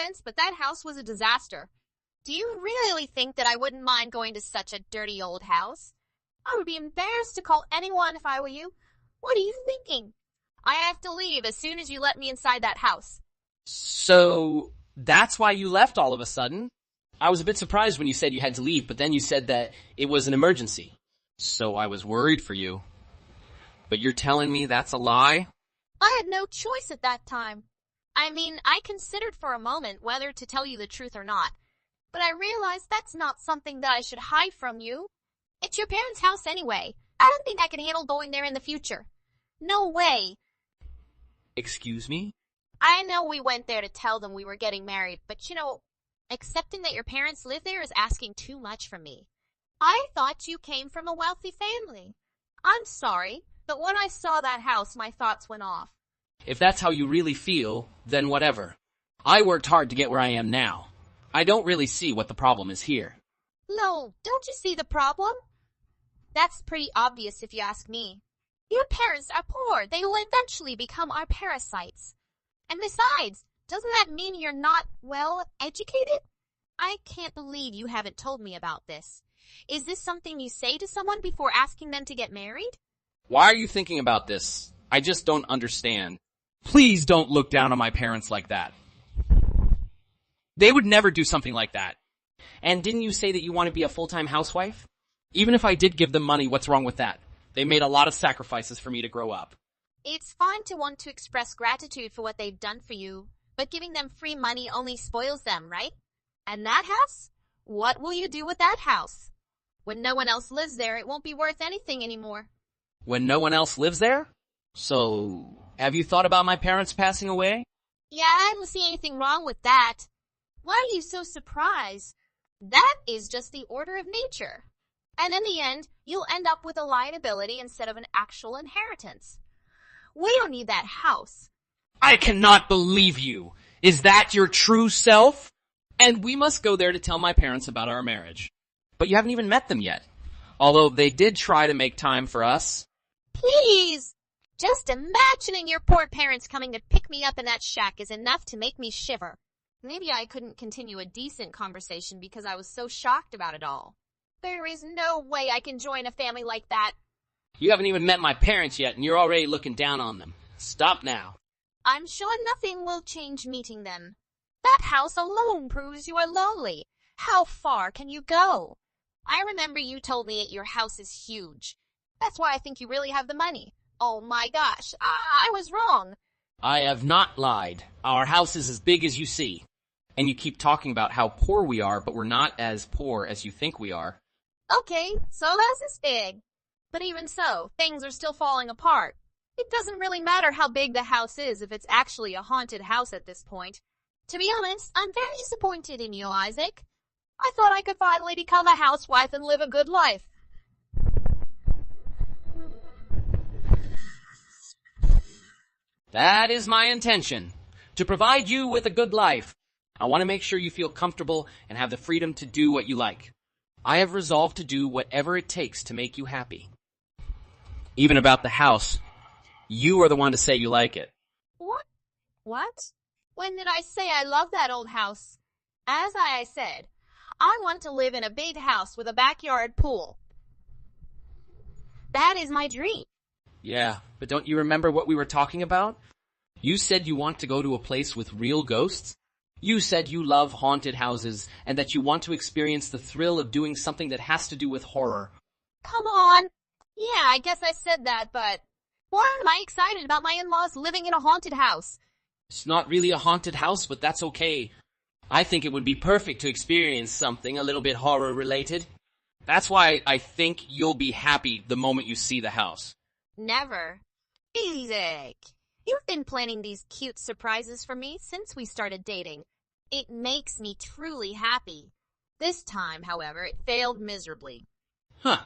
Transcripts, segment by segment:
offense, but that house was a disaster. Do you really think that I wouldn't mind going to such a dirty old house? I would be embarrassed to call anyone if I were you. What are you thinking? I have to leave as soon as you let me inside that house. So, that's why you left all of a sudden? I was a bit surprised when you said you had to leave, but then you said that it was an emergency. So I was worried for you. But you're telling me that's a lie? I had no choice at that time. I mean, I considered for a moment whether to tell you the truth or not. But I realized that's not something that I should hide from you. It's your parents' house anyway. I don't think I can handle going there in the future. No way. Excuse me? I know we went there to tell them we were getting married, but accepting that your parents live there is asking too much from me. I thought you came from a wealthy family. I'm sorry, but when I saw that house, my thoughts went off. If that's how you really feel, then whatever. I worked hard to get where I am now. I don't really see what the problem is here. No, don't you see the problem? That's pretty obvious if you ask me. Your parents are poor. They will eventually become our parasites. And besides, doesn't that mean you're not well educated? I can't believe you haven't told me about this. Is this something you say to someone before asking them to get married? Why are you thinking about this? I just don't understand. Please don't look down on my parents like that. They would never do something like that. And didn't you say that you want to be a full-time housewife? Even if I did give them money, what's wrong with that? They made a lot of sacrifices for me to grow up. It's fine to want to express gratitude for what they've done for you, but giving them free money only spoils them, right? And that house? What will you do with that house? When no one else lives there, it won't be worth anything anymore. When no one else lives there? So, have you thought about my parents passing away? Yeah, I don't see anything wrong with that. Why are you so surprised? That is just the order of nature. And in the end, you'll end up with a liability instead of an actual inheritance. We don't need that house. I cannot believe you. Is that your true self? And we must go there to tell my parents about our marriage. But you haven't even met them yet. Although they did try to make time for us. Please! Just imagining your poor parents coming to pick me up in that shack is enough to make me shiver. Maybe I couldn't continue a decent conversation because I was so shocked about it all. There is no way I can join a family like that. You haven't even met my parents yet, and you're already looking down on them. Stop now. I'm sure nothing will change meeting them. That house alone proves you are lonely. How far can you go? I remember you told me that your house is huge. That's why I think you really have the money. Oh my gosh, I was wrong. I have not lied. Our house is as big as you see. And you keep talking about how poor we are, but we're not as poor as you think we are. Okay, so that's this big. But even so, things are still falling apart. It doesn't really matter how big the house is if it's actually a haunted house at this point. To be honest, I'm very disappointed in you, Isaac. I thought I could finally become a housewife and live a good life. That is my intention. To provide you with a good life. I want to make sure you feel comfortable and have the freedom to do what you like. I have resolved to do whatever it takes to make you happy. Even about the house. You are the one to say you like it. What? What? When did I say I love that old house? As I said, I want to live in a big house with a backyard pool. That is my dream. Yeah, but don't you remember what we were talking about? You said you want to go to a place with real ghosts. You said you love haunted houses and that you want to experience the thrill of doing something that has to do with horror. Come on. Yeah, I guess I said that, but why am I excited about my in-laws living in a haunted house? It's not really a haunted house, but that's okay. I think it would be perfect to experience something a little bit horror-related. That's why I think you'll be happy the moment you see the house. Never. Isaac, you've been planning these cute surprises for me since we started dating. It makes me truly happy. This time, however, it failed miserably. Huh,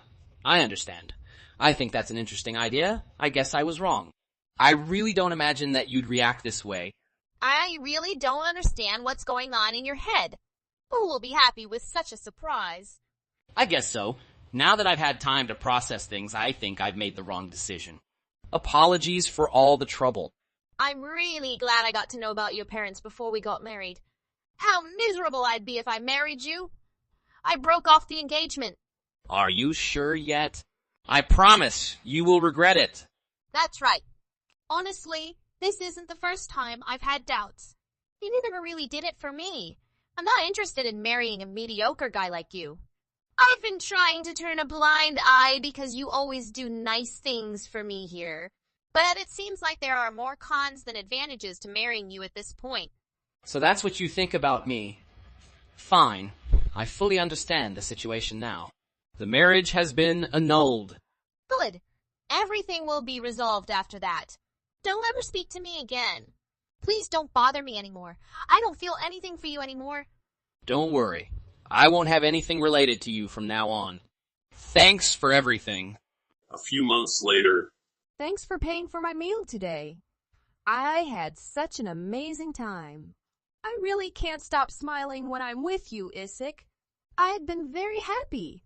I understand. I think that's an interesting idea. I guess I was wrong. I really don't imagine that you'd react this way. I really don't understand what's going on in your head. Who will be happy with such a surprise? I guess so. Now that I've had time to process things, I think I've made the wrong decision. Apologies for all the trouble. I'm really glad I got to know about your parents before we got married. How miserable I'd be if I married you. I broke off the engagement. Are you sure yet? I promise you will regret it. That's right. Honestly, this isn't the first time I've had doubts. You never really did it for me. I'm not interested in marrying a mediocre guy like you. I've been trying to turn a blind eye because you always do nice things for me here. But it seems like there are more cons than advantages to marrying you at this point. So that's what you think about me. Fine. I fully understand the situation now. The marriage has been annulled. Good. Everything will be resolved after that. Don't ever speak to me again. Please don't bother me anymore. I don't feel anything for you anymore. Don't worry. I won't have anything related to you from now on. Thanks for everything. A few months later. Thanks for paying for my meal today. I had such an amazing time. I really can't stop smiling when I'm with you, Isaac. I had been very happy.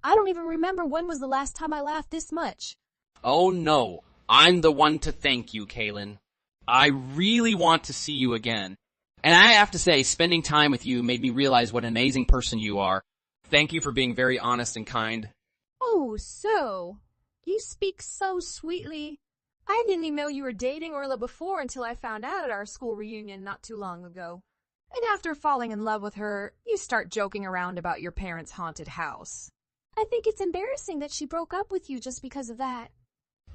I don't even remember when was the last time I laughed this much. Oh no, I'm the one to thank you, Kaylin. I really want to see you again. And I have to say, spending time with you made me realize what an amazing person you are. Thank you for being very honest and kind. Oh, so, you speak so sweetly. I didn't even know you were dating Orla before until I found out at our school reunion not too long ago. And after falling in love with her, you start joking around about your parents' haunted house. I think it's embarrassing that she broke up with you just because of that.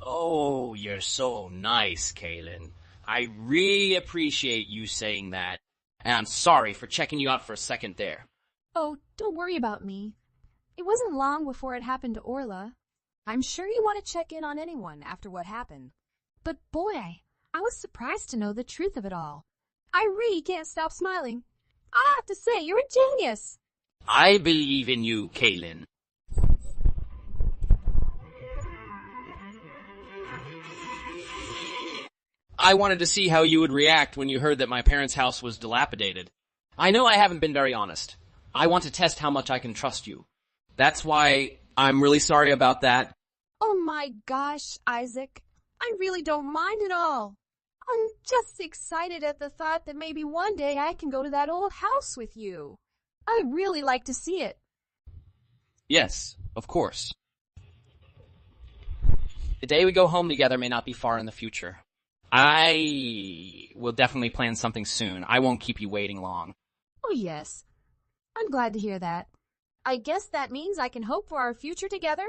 Oh, you're so nice, Kaylin. I really appreciate you saying that. And I'm sorry for checking you out for a second there. Oh, don't worry about me. It wasn't long before it happened to Orla. I'm sure you want to check in on anyone after what happened. But boy, I was surprised to know the truth of it all. I really can't stop smiling. I have to say, you're a genius. I believe in you, Kaylin. I wanted to see how you would react when you heard that my parents' house was dilapidated. I know I haven't been very honest. I want to test how much I can trust you. That's why I'm really sorry about that. Oh my gosh, Isaac. I really don't mind at all. I'm just excited at the thought that maybe one day I can go to that old house with you. I'd really like to see it. Yes, of course. The day we go home together may not be far in the future. I will definitely plan something soon. I won't keep you waiting long. Oh yes. I'm glad to hear that. I guess that means I can hope for our future together?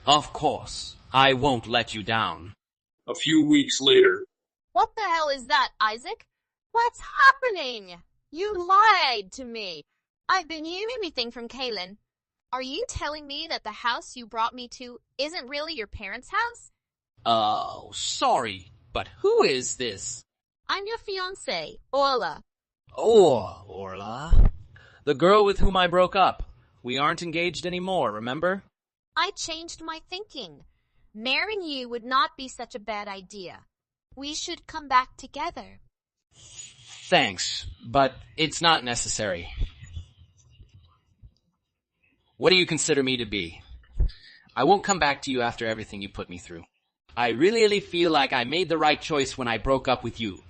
Of course. I won't let you down. A few weeks later. What the hell is that, Isaac? What's happening? You lied to me. I've been hearing everything from Kaylin. Are you telling me that the house you brought me to isn't really your parents' house? Oh, sorry, but who is this? I'm your fiancé, Orla. Oh, Orla. The girl with whom I broke up. We aren't engaged anymore, remember? I changed my thinking. Marrying you would not be such a bad idea. We should come back together. Thanks, but it's not necessary. What do you consider me to be? I won't come back to you after everything you put me through. I really feel like I made the right choice when I broke up with you.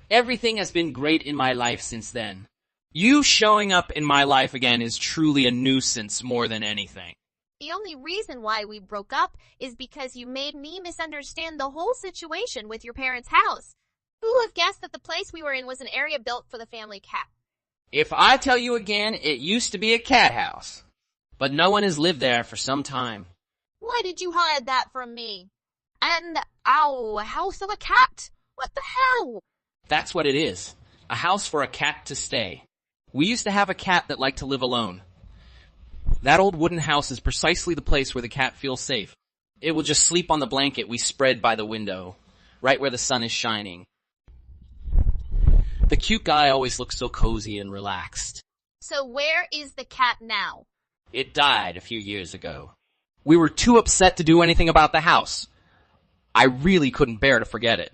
Everything has been great in my life since then. You showing up in my life again is truly a nuisance more than anything. The only reason why we broke up is because you made me misunderstand the whole situation with your parents' house. Who would have guessed that the place we were in was an area built for the family cat? If I tell you again, it used to be a cat house. But no one has lived there for some time. Why did you hide that from me? And, a house of a cat? What the hell? That's what it is. A house for a cat to stay. We used to have a cat that liked to live alone. That old wooden house is precisely the place where the cat feels safe. It will just sleep on the blanket we spread by the window, right where the sun is shining. The cute guy always looks so cozy and relaxed. So where is the cat now? It died a few years ago. We were too upset to do anything about the house. I really couldn't bear to forget it.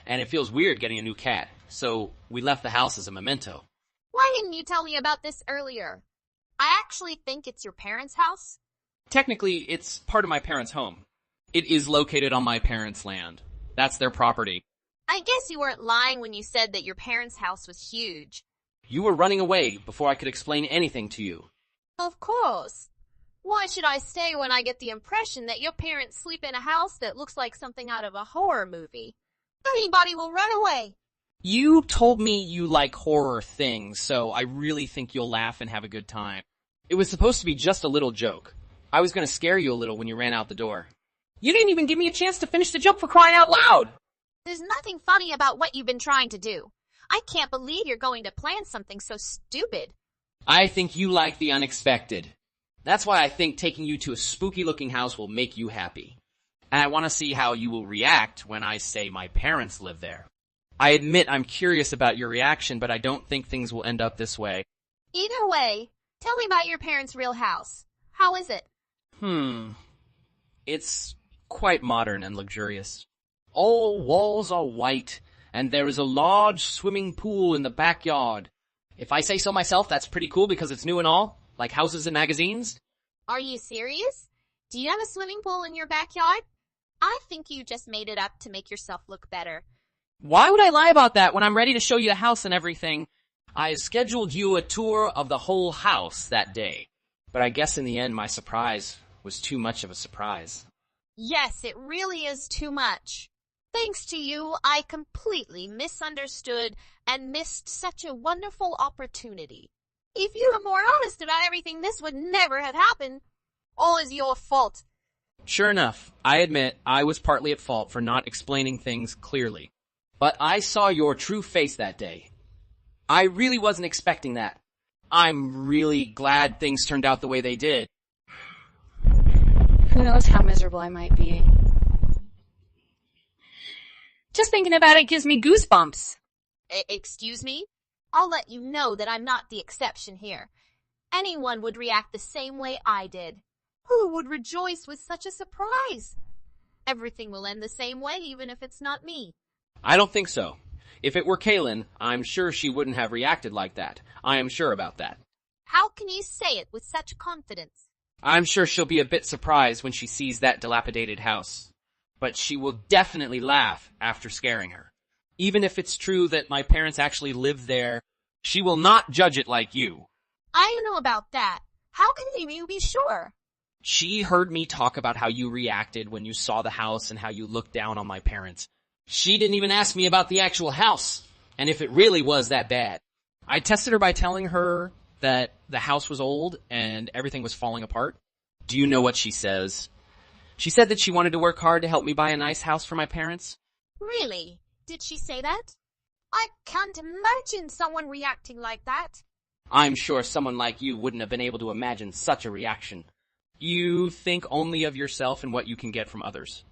And it feels weird getting a new cat, so we left the house as a memento. Why didn't you tell me about this earlier? I actually think it's your parents' house. Technically, it's part of my parents' home. It is located on my parents' land. That's their property. I guess you weren't lying when you said that your parents' house was huge. You were running away before I could explain anything to you. Of course. Why should I stay when I get the impression that your parents sleep in a house that looks like something out of a horror movie? Anybody will run away. You told me you like horror things, so I really think you'll laugh and have a good time. It was supposed to be just a little joke. I was going to scare you a little when you ran out the door. You didn't even give me a chance to finish the joke, for crying out loud! There's nothing funny about what you've been trying to do. I can't believe you're going to plan something so stupid. I think you like the unexpected. That's why I think taking you to a spooky-looking house will make you happy. And I want to see how you will react when I say my parents live there. I admit I'm curious about your reaction, but I don't think things will end up this way. Either way, tell me about your parents' real house. How is it? It's quite modern and luxurious. All walls are white, and there is a large swimming pool in the backyard. If I say so myself, that's pretty cool because it's new and all, like houses in magazines. Are you serious? Do you have a swimming pool in your backyard? I think you just made it up to make yourself look better. Why would I lie about that when I'm ready to show you the house and everything? I scheduled you a tour of the whole house that day, but I guess in the end my surprise was too much of a surprise. Yes, it really is too much. Thanks to you, I completely misunderstood and missed such a wonderful opportunity. If you were more honest about everything, this would never have happened. All is your fault. Sure enough, I admit I was partly at fault for not explaining things clearly. But I saw your true face that day. I really wasn't expecting that. I'm really glad things turned out the way they did. Who knows how miserable I might be. Just thinking about it gives me goosebumps. Excuse me? I'll let you know that I'm not the exception here. Anyone would react the same way I did. Who would rejoice with such a surprise? Everything will end the same way, even if it's not me. I don't think so. If it were Kaylin, I'm sure she wouldn't have reacted like that. I am sure about that. How can you say it with such confidence? I'm sure she'll be a bit surprised when she sees that dilapidated house. But she will definitely laugh after scaring her. Even if it's true that my parents actually lived there, she will not judge it like you. I don't know about that. How can you be sure? She heard me talk about how you reacted when you saw the house and how you looked down on my parents. She didn't even ask me about the actual house, and if it really was that bad. I tested her by telling her that the house was old and everything was falling apart. Do you know what she says? She said that she wanted to work hard to help me buy a nice house for my parents. Really? Did she say that? I can't imagine someone reacting like that. I'm sure someone like you wouldn't have been able to imagine such a reaction. You think only of yourself and what you can get from others.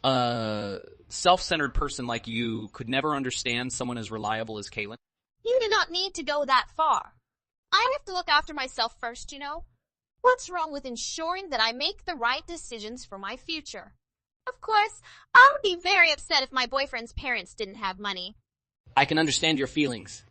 A self-centered person like you could never understand someone as reliable as Kaylin. You do not need to go that far. I have to look after myself first, you know. What's wrong with ensuring that I make the right decisions for my future? Of course, I would be very upset if my boyfriend's parents didn't have money. I can understand your feelings.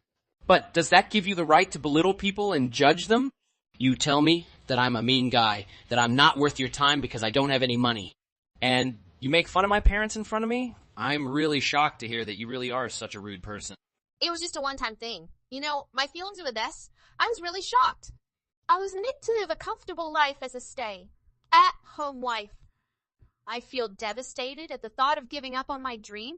But does that give you the right to belittle people and judge them? You tell me that I'm a mean guy, that I'm not worth your time because I don't have any money. And you make fun of my parents in front of me? I'm really shocked to hear that you really are such a rude person. It was just a one-time thing. You know, my feelings were this. I was really shocked. I was meant to live a comfortable life as a stay-at-home wife. I feel devastated at the thought of giving up on my dream.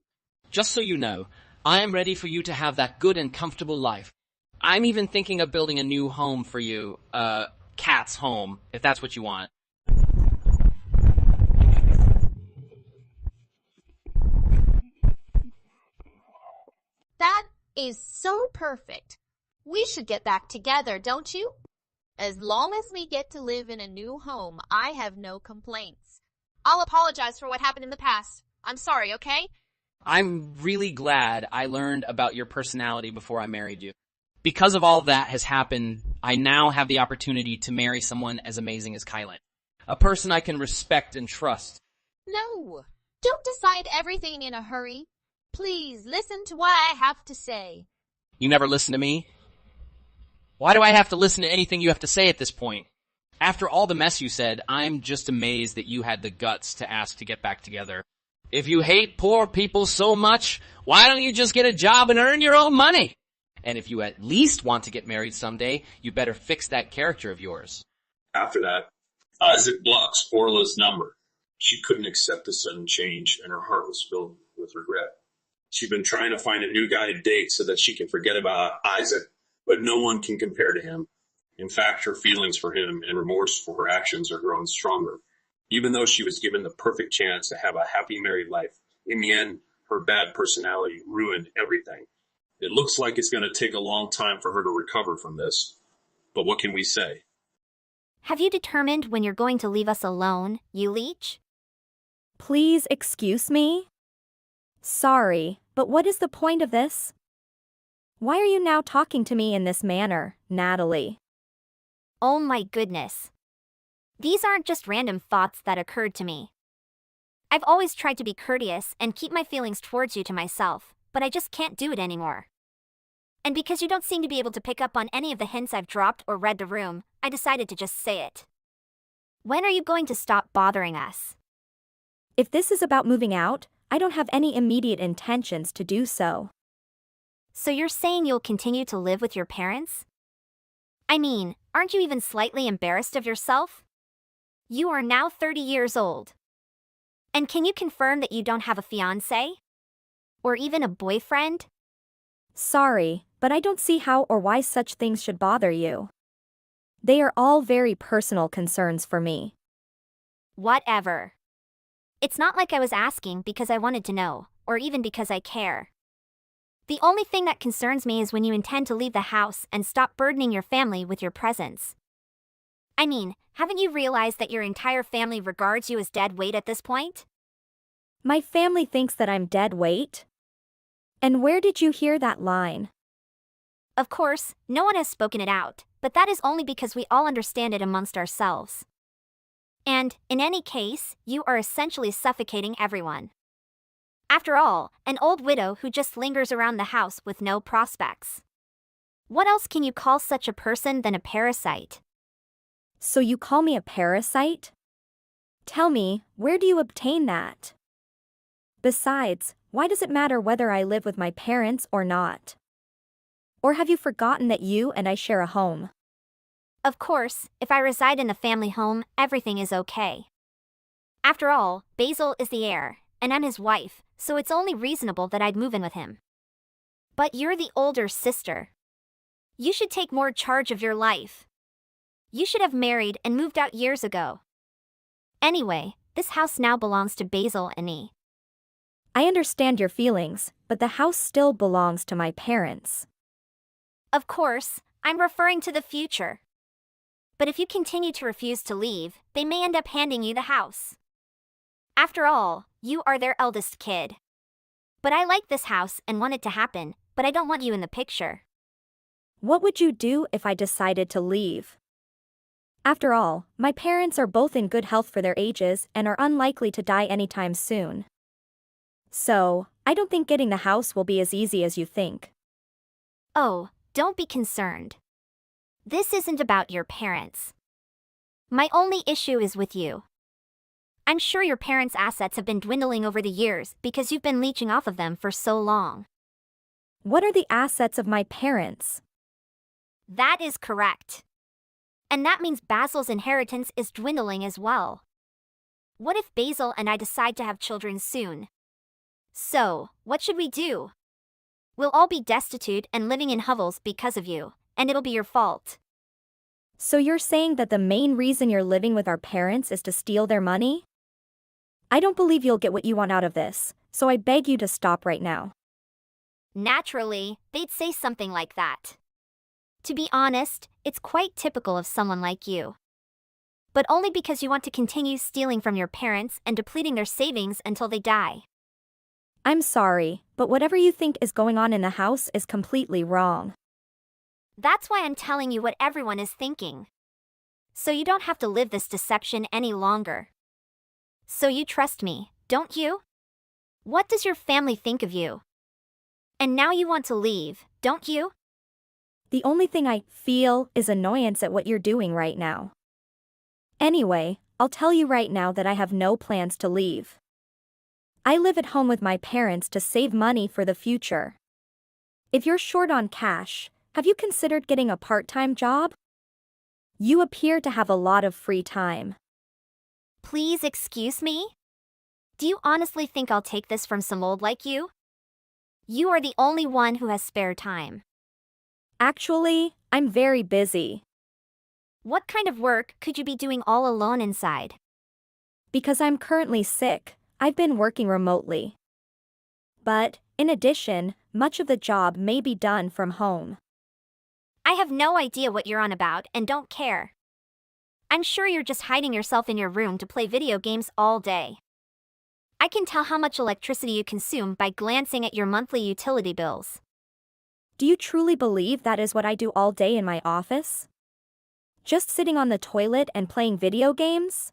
Just so you know, I am ready for you to have that good and comfortable life. I'm even thinking of building a new home for you, Cat's home, if that's what you want. That is so perfect. We should get back together, don't you? As long as we get to live in a new home, I have no complaints. I'll apologize for what happened in the past. I'm sorry, okay? I'm really glad I learned about your personality before I married you. Because of all that has happened, I now have the opportunity to marry someone as amazing as Kylan. A person I can respect and trust. No, don't decide everything in a hurry. Please listen to what I have to say. You never listen to me? Why do I have to listen to anything you have to say at this point? After all the mess you said, I'm just amazed that you had the guts to ask to get back together. If you hate poor people so much, why don't you just get a job and earn your own money? And if you at least want to get married someday, you better fix that character of yours. After that, Isaac blocks Orla's number. She couldn't accept the sudden change, and her heart was filled with regret. She'd been trying to find a new guy to date so that she can forget about Isaac, but no one can compare to him. In fact, her feelings for him and remorse for her actions are growing stronger. Even though she was given the perfect chance to have a happy married life, in the end, her bad personality ruined everything. It looks like it's going to take a long time for her to recover from this. But what can we say? Have you determined when you're going to leave us alone, you leech? Please excuse me? Sorry, but what is the point of this? Why are you now talking to me in this manner, Natalie? Oh my goodness. These aren't just random thoughts that occurred to me. I've always tried to be courteous and keep my feelings towards you to myself, but I just can't do it anymore. And because you don't seem to be able to pick up on any of the hints I've dropped or read the room, I decided to just say it. When are you going to stop bothering us? If this is about moving out, I don't have any immediate intentions to do so. So you're saying you'll continue to live with your parents? I mean, aren't you even slightly embarrassed of yourself? You are now 30 years old. And can you confirm that you don't have a fiancé? Or even a boyfriend? Sorry, but I don't see how or why such things should bother you. They are all very personal concerns for me. Whatever. It's not like I was asking because I wanted to know, or even because I care. The only thing that concerns me is when you intend to leave the house and stop burdening your family with your presence. I mean, haven't you realized that your entire family regards you as dead weight at this point? My family thinks that I'm dead weight? And where did you hear that line? Of course, no one has spoken it out, but that is only because we all understand it amongst ourselves. And, in any case, you are essentially suffocating everyone. After all, an old widow who just lingers around the house with no prospects. What else can you call such a person than a parasite? So you call me a parasite? Tell me, where do you obtain that? Besides, why does it matter whether I live with my parents or not? Or have you forgotten that you and I share a home? Of course, if I reside in the family home, everything is okay. After all, Basil is the heir, and I'm his wife, so it's only reasonable that I'd move in with him. But you're the older sister. You should take more charge of your life. You should have married and moved out years ago. Anyway, this house now belongs to Basil and me. I understand your feelings, but the house still belongs to my parents. Of course, I'm referring to the future. But if you continue to refuse to leave, they may end up handing you the house. After all, you are their eldest kid. But I like this house and want it to happen, but I don't want you in the picture. What would you do if I decided to leave? After all, my parents are both in good health for their ages and are unlikely to die anytime soon. So, I don't think getting the house will be as easy as you think. Oh, don't be concerned. This isn't about your parents. My only issue is with you. I'm sure your parents' assets have been dwindling over the years because you've been leeching off of them for so long. What are the assets of my parents? That is correct. And that means Basil's inheritance is dwindling as well. What if Basil and I decide to have children soon? So, what should we do? We'll all be destitute and living in hovels because of you, and it'll be your fault. So you're saying that the main reason you're living with our parents is to steal their money? I don't believe you'll get what you want out of this, so I beg you to stop right now. Naturally, they'd say something like that. To be honest, it's quite typical of someone like you. But only because you want to continue stealing from your parents and depleting their savings until they die. I'm sorry, but whatever you think is going on in the house is completely wrong. That's why I'm telling you what everyone is thinking. So you don't have to live this deception any longer. So you trust me, don't you? What does your family think of you? And now you want to leave, don't you? The only thing I feel is annoyance at what you're doing right now. Anyway, I'll tell you right now that I have no plans to leave. I live at home with my parents to save money for the future. If you're short on cash, have you considered getting a part-time job? You appear to have a lot of free time. Please excuse me? Do you honestly think I'll take this from some old like you? You are the only one who has spare time. Actually, I'm very busy. What kind of work could you be doing all alone inside? Because I'm currently sick, I've been working remotely. But, in addition, much of the job may be done from home. I have no idea what you're on about and don't care. I'm sure you're just hiding yourself in your room to play video games all day. I can tell how much electricity you consume by glancing at your monthly utility bills. Do you truly believe that is what I do all day in my office? Just sitting on the toilet and playing video games?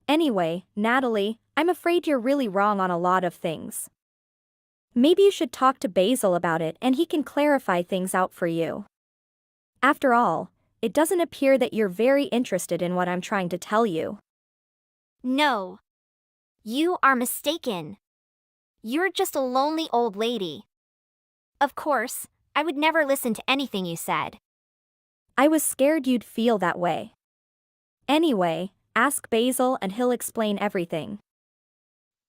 Anyway, Natalie, I'm afraid you're really wrong on a lot of things. Maybe you should talk to Basil about it and he can clarify things out for you. After all, it doesn't appear that you're very interested in what I'm trying to tell you. No. You are mistaken. You're just a lonely old lady. Of course, I would never listen to anything you said. I was scared you'd feel that way. Anyway, ask Basil and he'll explain everything.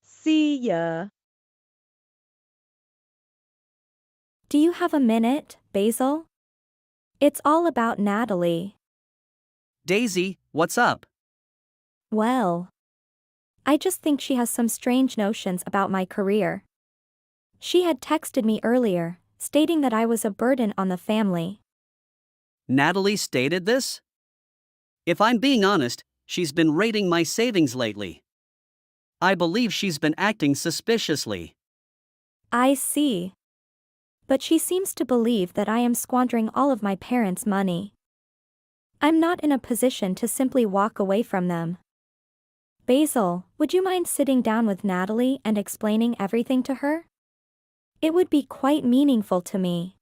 See ya. Do you have a minute, Basil? It's all about Natalie. Daisy, what's up? Well, I just think she has some strange notions about my career. She had texted me earlier, stating that I was a burden on the family. Natalie stated this? If I'm being honest, she's been raiding my savings lately. I believe she's been acting suspiciously. I see. But she seems to believe that I am squandering all of my parents' money. I'm not in a position to simply walk away from them. Basil, would you mind sitting down with Natalie and explaining everything to her? It would be quite meaningful to me.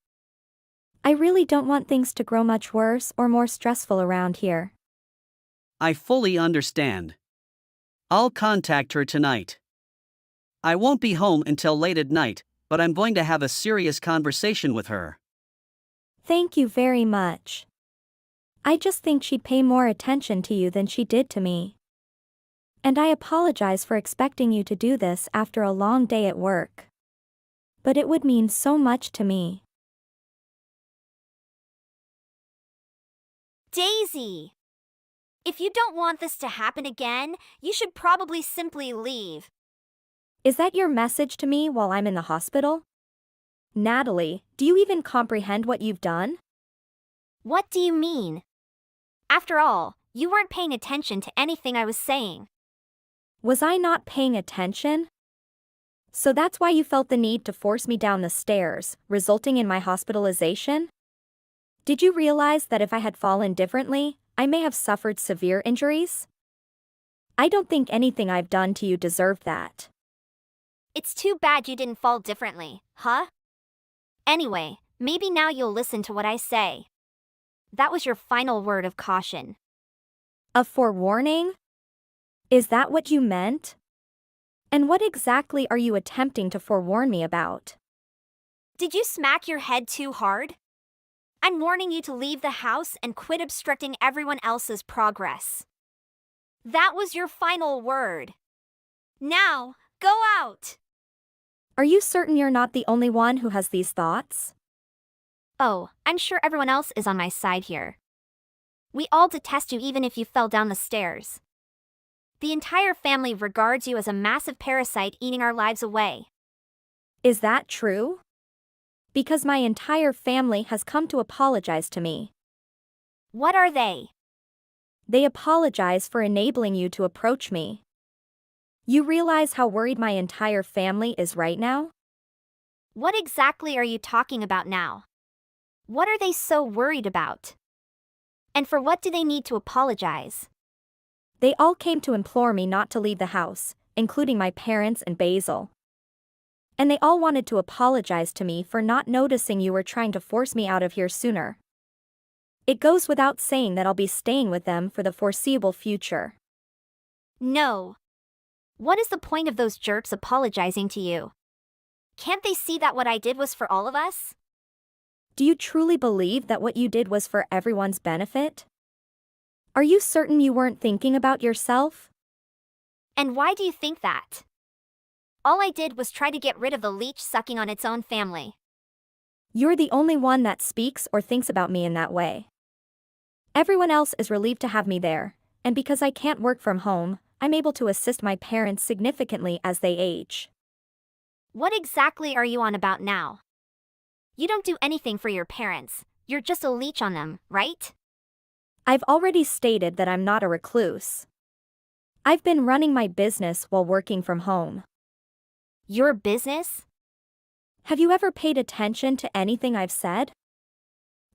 I really don't want things to grow much worse or more stressful around here. I fully understand. I'll contact her tonight. I won't be home until late at night, but I'm going to have a serious conversation with her. Thank you very much. I just think she'd pay more attention to you than she did to me. And I apologize for expecting you to do this after a long day at work. But it would mean so much to me. Daisy! If you don't want this to happen again, you should probably simply leave. Is that your message to me while I'm in the hospital? Natalie, do you even comprehend what you've done? What do you mean? After all, you weren't paying attention to anything I was saying. Was I not paying attention? So that's why you felt the need to force me down the stairs, resulting in my hospitalization? Did you realize that if I had fallen differently, I may have suffered severe injuries? I don't think anything I've done to you deserved that. It's too bad you didn't fall differently, huh? Anyway, maybe now you'll listen to what I say. That was your final word of caution. A forewarning? Is that what you meant? And what exactly are you attempting to forewarn me about? Did you smack your head too hard? I'm warning you to leave the house and quit obstructing everyone else's progress. That was your final word. Now, go out! Are you certain you're not the only one who has these thoughts? Oh, I'm sure everyone else is on my side here. We all detest you even if you fell down the stairs. The entire family regards you as a massive parasite eating our lives away. Is that true? Because my entire family has come to apologize to me. What are they? They apologize for enabling you to approach me. You realize how worried my entire family is right now? What exactly are you talking about now? What are they so worried about? And for what do they need to apologize? They all came to implore me not to leave the house, including my parents and Basil. And they all wanted to apologize to me for not noticing you were trying to force me out of here sooner. It goes without saying that I'll be staying with them for the foreseeable future. No. What is the point of those jerks apologizing to you? Can't they see that what I did was for all of us? Do you truly believe that what you did was for everyone's benefit? Are you certain you weren't thinking about yourself? And why do you think that? All I did was try to get rid of the leech sucking on its own family. You're the only one that speaks or thinks about me in that way. Everyone else is relieved to have me there, and because I can't work from home, I'm able to assist my parents significantly as they age. What exactly are you on about now? You don't do anything for your parents, you're just a leech on them, right? I've already stated that I'm not a recluse. I've been running my business while working from home. Your business? Have you ever paid attention to anything I've said?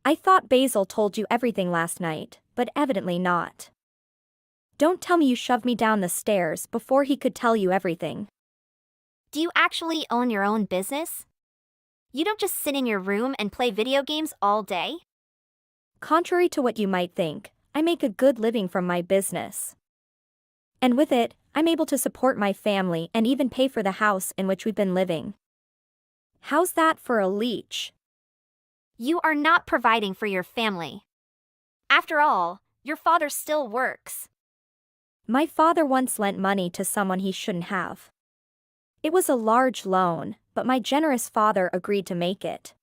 I thought Basil told you everything last night, but evidently not. Don't tell me you shoved me down the stairs before he could tell you everything. Do you actually own your own business? You don't just sit in your room and play video games all day? Contrary to what you might think, I make a good living from my business. And with it, I'm able to support my family and even pay for the house in which we've been living. How's that for a leech? You are not providing for your family. After all, your father still works. My father once lent money to someone he shouldn't have. It was a large loan, but my generous father agreed to make it.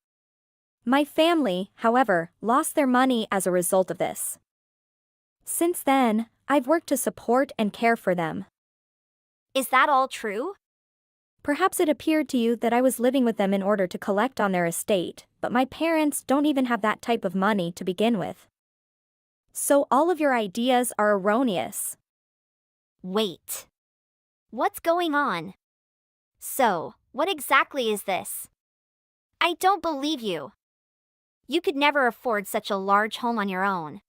My family, however, lost their money as a result of this. Since then, I've worked to support and care for them. Is that all true? Perhaps it appeared to you that I was living with them in order to collect on their estate, but my parents don't even have that type of money to begin with. So all of your ideas are erroneous. Wait. What's going on? So, what exactly is this? I don't believe you. You could never afford such a large home on your own.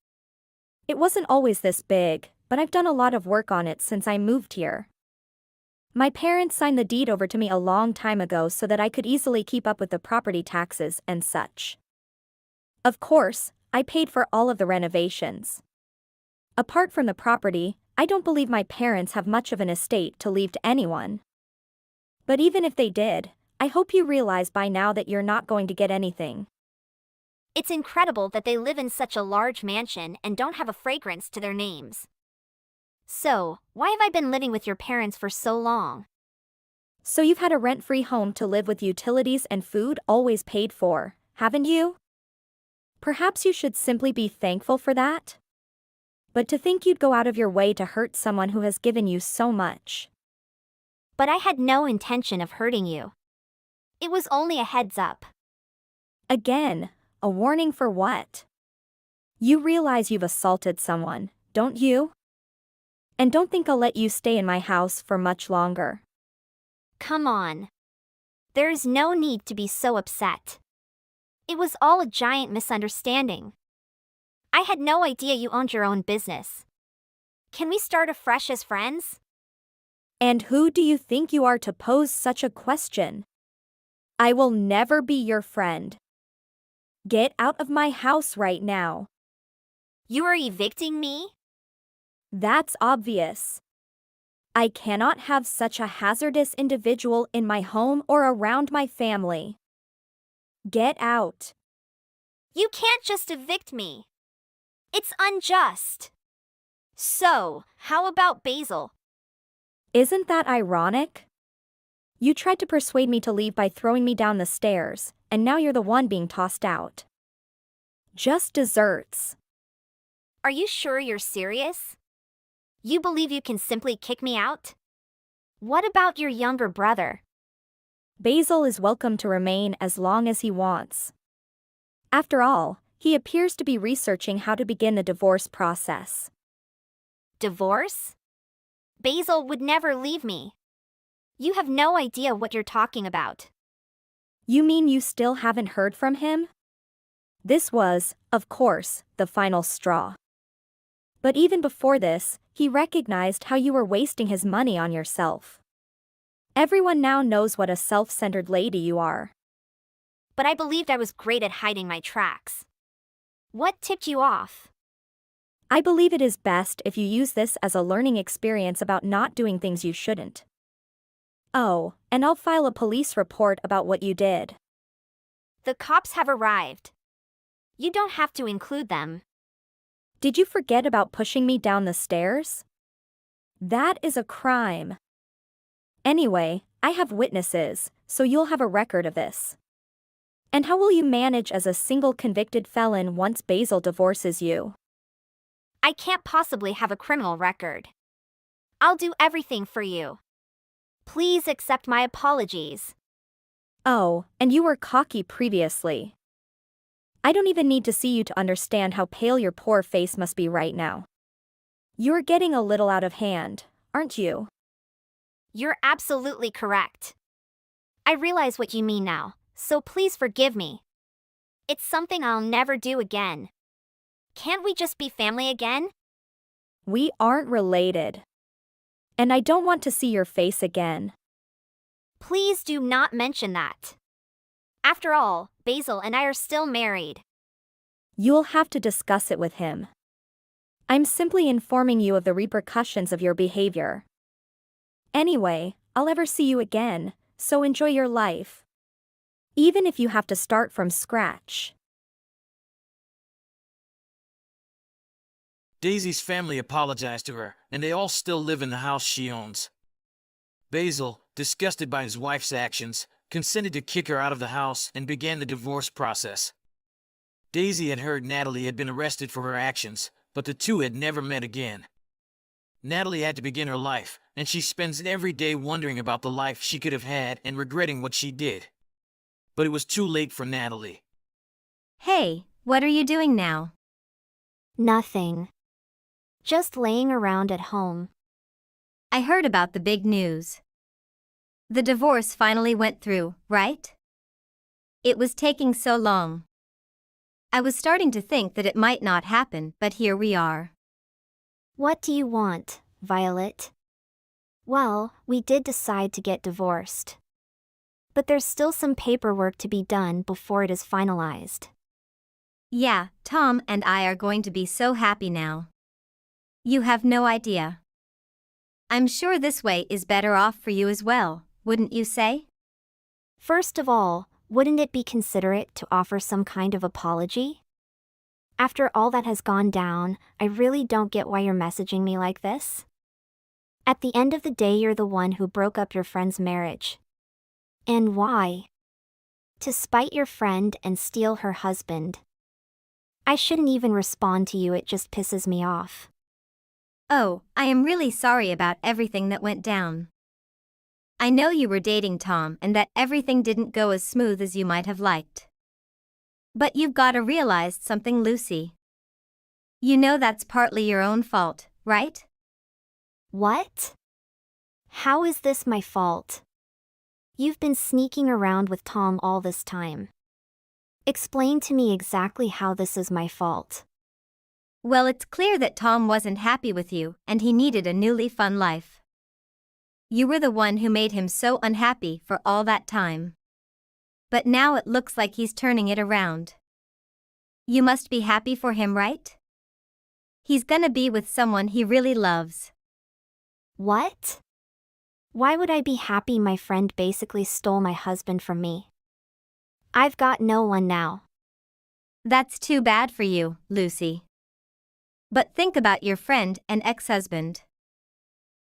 It wasn't always this big, but I've done a lot of work on it since I moved here. My parents signed the deed over to me a long time ago so that I could easily keep up with the property taxes and such. Of course, I paid for all of the renovations. Apart from the property, I don't believe my parents have much of an estate to leave to anyone. But even if they did, I hope you realize by now that you're not going to get anything. It's incredible that they live in such a large mansion and don't have a fragrance to their names. So, why have I been living with your parents for so long? So you've had a rent-free home to live with utilities and food always paid for, haven't you? Perhaps you should simply be thankful for that? But to think you'd go out of your way to hurt someone who has given you so much. But I had no intention of hurting you. It was only a heads up. Again, a warning for what? You realize you've assaulted someone, don't you? And don't think I'll let you stay in my house for much longer. Come on. There is no need to be so upset. It was all a giant misunderstanding. I had no idea you owned your own business. Can we start afresh as friends? And who do you think you are to pose such a question? I will never be your friend. Get out of my house right now. You are evicting me? That's obvious. I cannot have such a hazardous individual in my home or around my family. Get out. You can't just evict me. It's unjust. So, how about Basil? Isn't that ironic? You tried to persuade me to leave by throwing me down the stairs, and now you're the one being tossed out. Just desserts. Are you sure you're serious? You believe you can simply kick me out? What about your younger brother? Basil is welcome to remain as long as he wants. After all, he appears to be researching how to begin the divorce process. Divorce? Basil would never leave me. You have no idea what you're talking about. You mean you still haven't heard from him? This was, of course, the final straw. But even before this, he recognized how you were wasting his money on yourself. Everyone now knows what a self-centered lady you are. But I believed I was great at hiding my tracks. What tipped you off? I believe it is best if you use this as a learning experience about not doing things you shouldn't. Oh, and I'll file a police report about what you did. The cops have arrived. You don't have to include them. Did you forget about pushing me down the stairs? That is a crime. Anyway, I have witnesses, so you'll have a record of this. And how will you manage as a single convicted felon once Basil divorces you? I can't possibly have a criminal record. I'll do everything for you. Please accept my apologies. Oh, and you were cocky previously. I don't even need to see you to understand how pale your poor face must be right now. You're getting a little out of hand, aren't you? You're absolutely correct. I realize what you mean now, so please forgive me. It's something I'll never do again. Can't we just be family again? We aren't related. And I don't want to see your face again. Please do not mention that. After all, Basil and I are still married. You'll have to discuss it with him. I'm simply informing you of the repercussions of your behavior. Anyway, I'll ever see you again, so enjoy your life. Even if you have to start from scratch. Daisy's family apologized to her, and they all still live in the house she owns. Basil, disgusted by his wife's actions, consented to kick her out of the house and began the divorce process. Daisy had heard Natalie had been arrested for her actions, but the two had never met again. Natalie had to begin her life, and she spends every day wondering about the life she could have had and regretting what she did. But it was too late for Natalie. Hey, what are you doing now? Nothing. Just laying around at home. I heard about the big news. The divorce finally went through, right? It was taking so long. I was starting to think that it might not happen, but here we are. What do you want, Violet? Well, we did decide to get divorced. But there's still some paperwork to be done before it is finalized. Yeah, Tom and I are going to be so happy now. You have no idea. I'm sure this way is better off for you as well, wouldn't you say? First of all, wouldn't it be considerate to offer some kind of apology? After all that has gone down, I really don't get why you're messaging me like this. At the end of the day, you're the one who broke up your friend's marriage. And why? To spite your friend and steal her husband. I shouldn't even respond to you, it just pisses me off. Oh, I am really sorry about everything that went down. I know you were dating Tom and that everything didn't go as smooth as you might have liked. But you've gotta realize something, Lucy. You know that's partly your own fault, right? What? How is this my fault? You've been sneaking around with Tom all this time. Explain to me exactly how this is my fault. Well, it's clear that Tom wasn't happy with you and he needed a newly fun life. You were the one who made him so unhappy for all that time. But now it looks like he's turning it around. You must be happy for him, right? He's gonna be with someone he really loves. What? Why would I be happy my friend basically stole my husband from me? I've got no one now. That's too bad for you, Lucy. But think about your friend and ex-husband.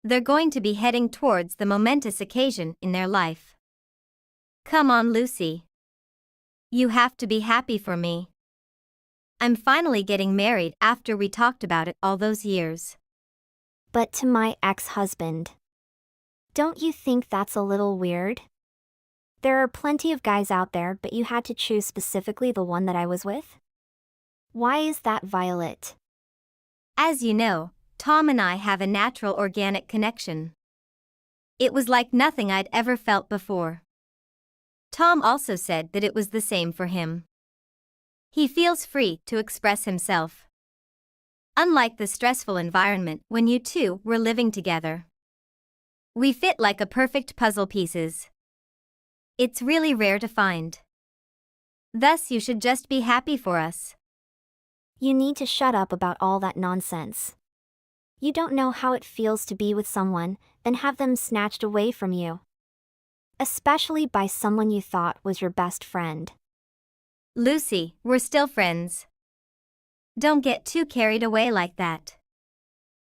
They're going to be heading towards the momentous occasion in their life. Come on, Lucy. You have to be happy for me. I'm finally getting married after we talked about it all those years. But to my ex-husband. Don't you think that's a little weird? There are plenty of guys out there, but you had to choose specifically the one that I was with? Why is that, Violet? As you know, Tom and I have a natural organic connection. It was like nothing I'd ever felt before. Tom also said that it was the same for him. He feels free to express himself. Unlike the stressful environment when you two were living together. We fit like a perfect puzzle pieces. It's really rare to find. Thus you should just be happy for us. You need to shut up about all that nonsense. You don't know how it feels to be with someone, then have them snatched away from you. especially by someone you thought was your best friend. Lucy, we're still friends. Don't get too carried away like that.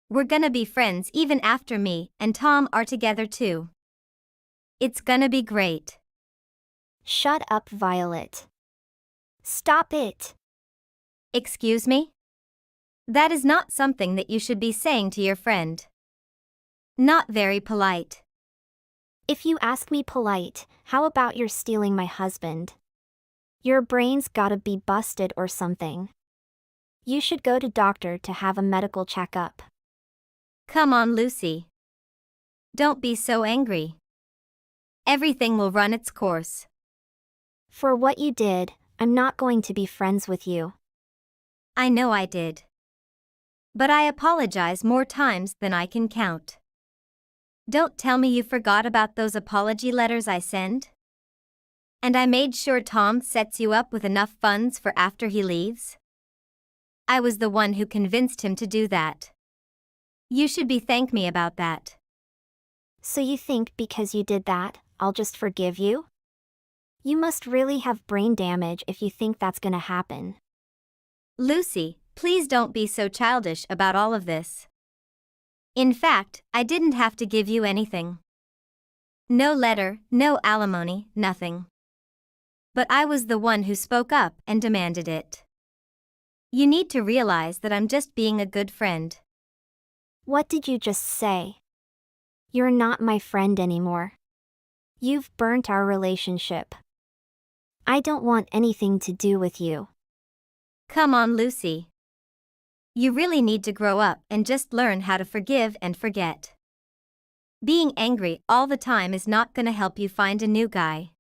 We're gonna be friends even after me and Tom are together too. It's gonna be great. Shut up, Violet. Stop it. Excuse me? That is not something that you should be saying to your friend. Not very polite. If you ask me polite, how about you're stealing my husband? Your brain's gotta be busted or something. You should go to doctor to have a medical checkup. Come on, Lucy. Don't be so angry. Everything will run its course. For what you did, I'm not going to be friends with you. I know I did. But I apologize more times than I can count. Don't tell me you forgot about those apology letters I send? And I made sure Tom sets you up with enough funds for after he leaves? I was the one who convinced him to do that. You should be thank me about that. So you think because you did that, I'll just forgive you? You must really have brain damage if you think that's gonna happen. Lucy, please don't be so childish about all of this. In fact, I didn't have to give you anything. No letter, no alimony, nothing. But I was the one who spoke up and demanded it. You need to realize that I'm just being a good friend. What did you just say? You're not my friend anymore. You've burnt our relationship. I don't want anything to do with you. Come on, Lucy. You really need to grow up and just learn how to forgive and forget. Being angry all the time is not gonna help you find a new guy.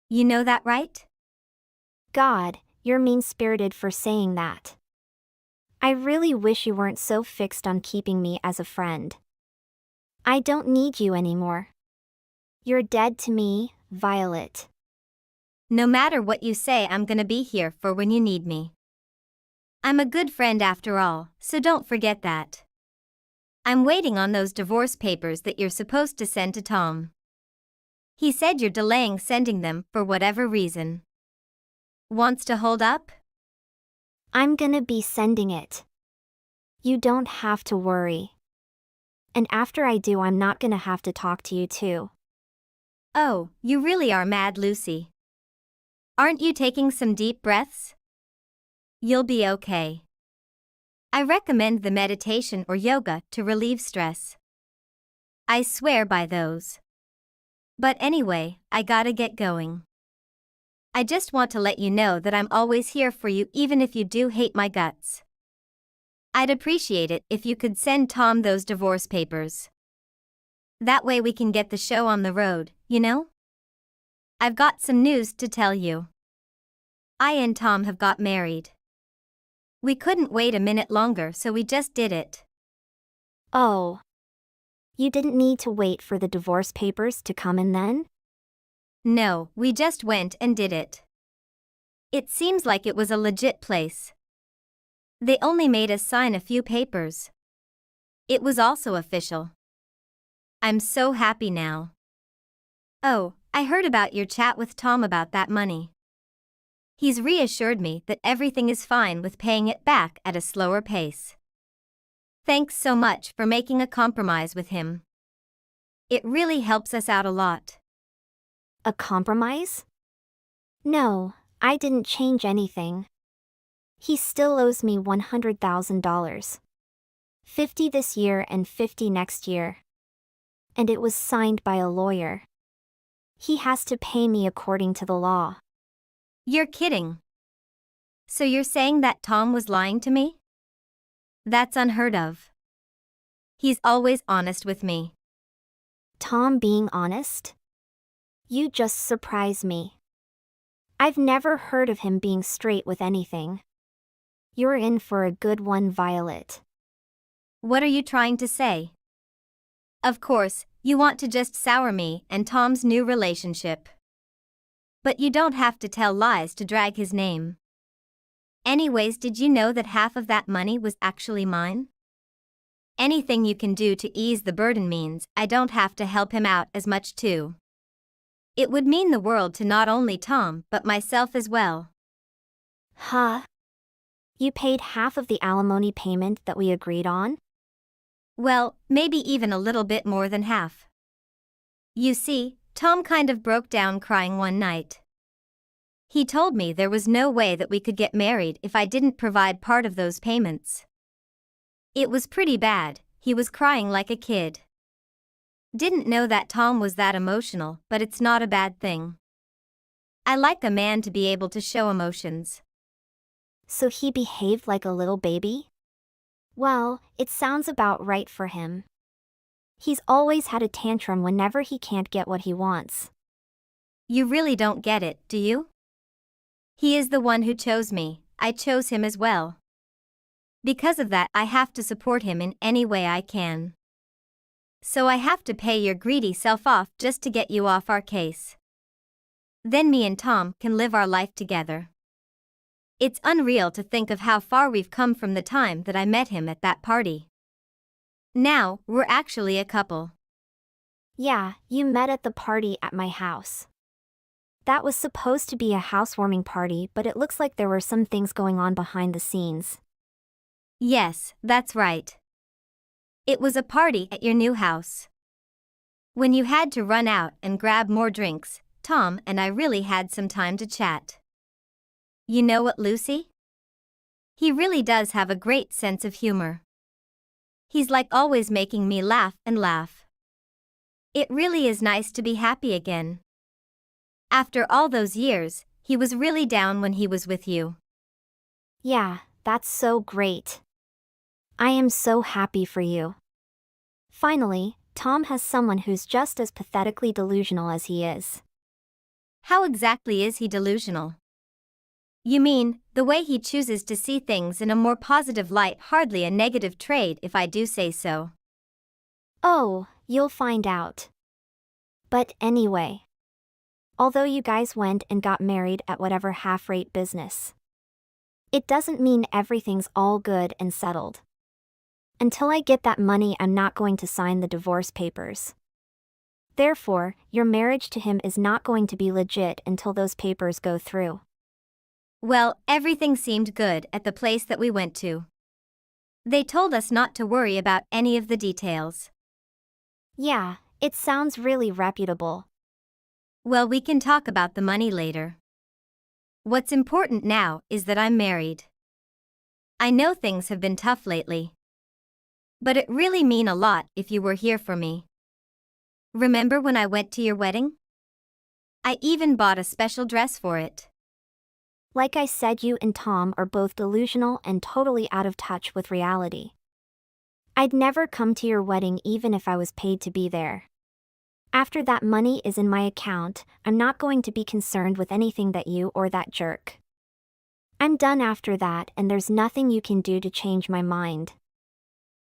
You know that, right? God, you're mean-spirited for saying that. I really wish you weren't so fixed on keeping me as a friend. I don't need you anymore. You're dead to me, Violet. No matter what you say, I'm gonna be here for when you need me. I'm a good friend after all, so don't forget that. I'm waiting on those divorce papers that you're supposed to send to Tom. He said you're delaying sending them for whatever reason. Wants to hold up? I'm gonna be sending it. You don't have to worry. And after I do, I'm not gonna have to talk to you too. Oh, you really are mad, Lucy. Aren't you taking some deep breaths? You'll be okay. I recommend the meditation or yoga to relieve stress. I swear by those. But anyway, I gotta get going. I just want to let you know that I'm always here for you even if you do hate my guts. I'd appreciate it if you could send Tom those divorce papers. That way we can get the show on the road, you know? I've got some news to tell you. I and Tom have got married. We couldn't wait a minute longer, so we just did it. Oh. You didn't need to wait for the divorce papers to come in then? No, we just went and did it. It seems like it was a legit place. They only made us sign a few papers. It was also official. I'm so happy now. Oh, I heard about your chat with Tom about that money. He's reassured me that everything is fine with paying it back at a slower pace. Thanks so much for making a compromise with him. It really helps us out a lot. A compromise? No, I didn't change anything. He still owes me $100,000. 50 this year and 50 next year. And it was signed by a lawyer. He has to pay me according to the law. You're kidding. So you're saying that Tom was lying to me? That's unheard of. He's always honest with me. Tom being honest? You just surprise me. I've never heard of him being straight with anything. You're in for a good one, Violet. What are you trying to say? Of course, you want to just sour me and Tom's new relationship. But you don't have to tell lies to drag his name. Anyways, did you know that half of that money was actually mine? Anything you can do to ease the burden means I don't have to help him out as much too. It would mean the world to not only Tom, but myself as well. Huh? You paid half of the alimony payment that we agreed on? Well, maybe even a little bit more than half. You see, Tom kind of broke down crying one night. He told me there was no way that we could get married if I didn't provide part of those payments. It was pretty bad, he was crying like a kid. Didn't know that Tom was that emotional, but it's not a bad thing. I like a man to be able to show emotions. So he behaved like a little baby? Well, it sounds about right for him. He's always had a tantrum whenever he can't get what he wants. You really don't get it, do you? He is the one who chose me, I chose him as well. Because of that, I have to support him in any way I can. So I have to pay your greedy self off just to get you off our case. Then me and Tom can live our life together. It's unreal to think of how far we've come from the time that I met him at that party. Now, we're actually a couple. Yeah, you met at the party at my house. That was supposed to be a housewarming party, but it looks like there were some things going on behind the scenes. Yes, that's right. It was a party at your new house. When you had to run out and grab more drinks, Tom and I really had some time to chat. You know what, Lucy? He really does have a great sense of humor. He's like always making me laugh and laugh. It really is nice to be happy again. After all those years, he was really down when he was with you. Yeah, that's so great. I am so happy for you. Finally, Tom has someone who's just as pathetically delusional as he is. How exactly is he delusional? You mean, the way he chooses to see things in a more positive light, hardly a negative trait if I do say so. Oh, you'll find out. But anyway. Although you guys went and got married at whatever half-rate business, it doesn't mean everything's all good and settled. Until I get that money, I'm not going to sign the divorce papers. Therefore, your marriage to him is not going to be legit until those papers go through. Well, everything seemed good at the place that we went to. They told us not to worry about any of the details. Yeah, it sounds really reputable. Well, we can talk about the money later. What's important now is that I'm married. I know things have been tough lately. But it really mean a lot if you were here for me. Remember when I went to your wedding? I even bought a special dress for it. Like I said, you and Tom are both delusional and totally out of touch with reality. I'd never come to your wedding even if I was paid to be there. After that money is in my account, I'm not going to be concerned with anything that you or that jerk. I'm done after that, and there's nothing you can do to change my mind.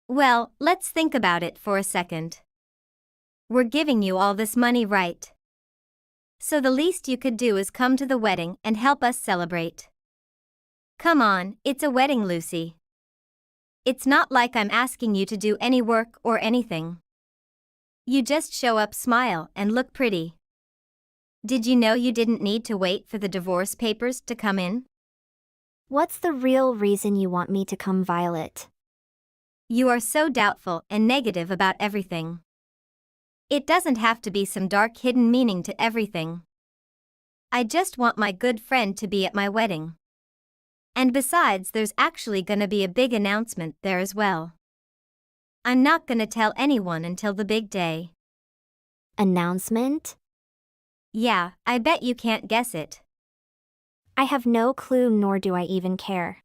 Well, let's think about it for a second. We're giving you all this money, right? So the least you could do is come to the wedding and help us celebrate. Come on, it's a wedding, Lucy. It's not like I'm asking you to do any work or anything. You just show up, smile, and look pretty. Did you know you didn't need to wait for the divorce papers to come in? What's the real reason you want me to come, Violet? You are so doubtful and negative about everything. It doesn't have to be some dark hidden meaning to everything. I just want my good friend to be at my wedding. And besides, there's actually gonna be a big announcement there as well. I'm not gonna tell anyone until the big day. Announcement? Yeah, I bet you can't guess it. I have no clue, nor do I even care.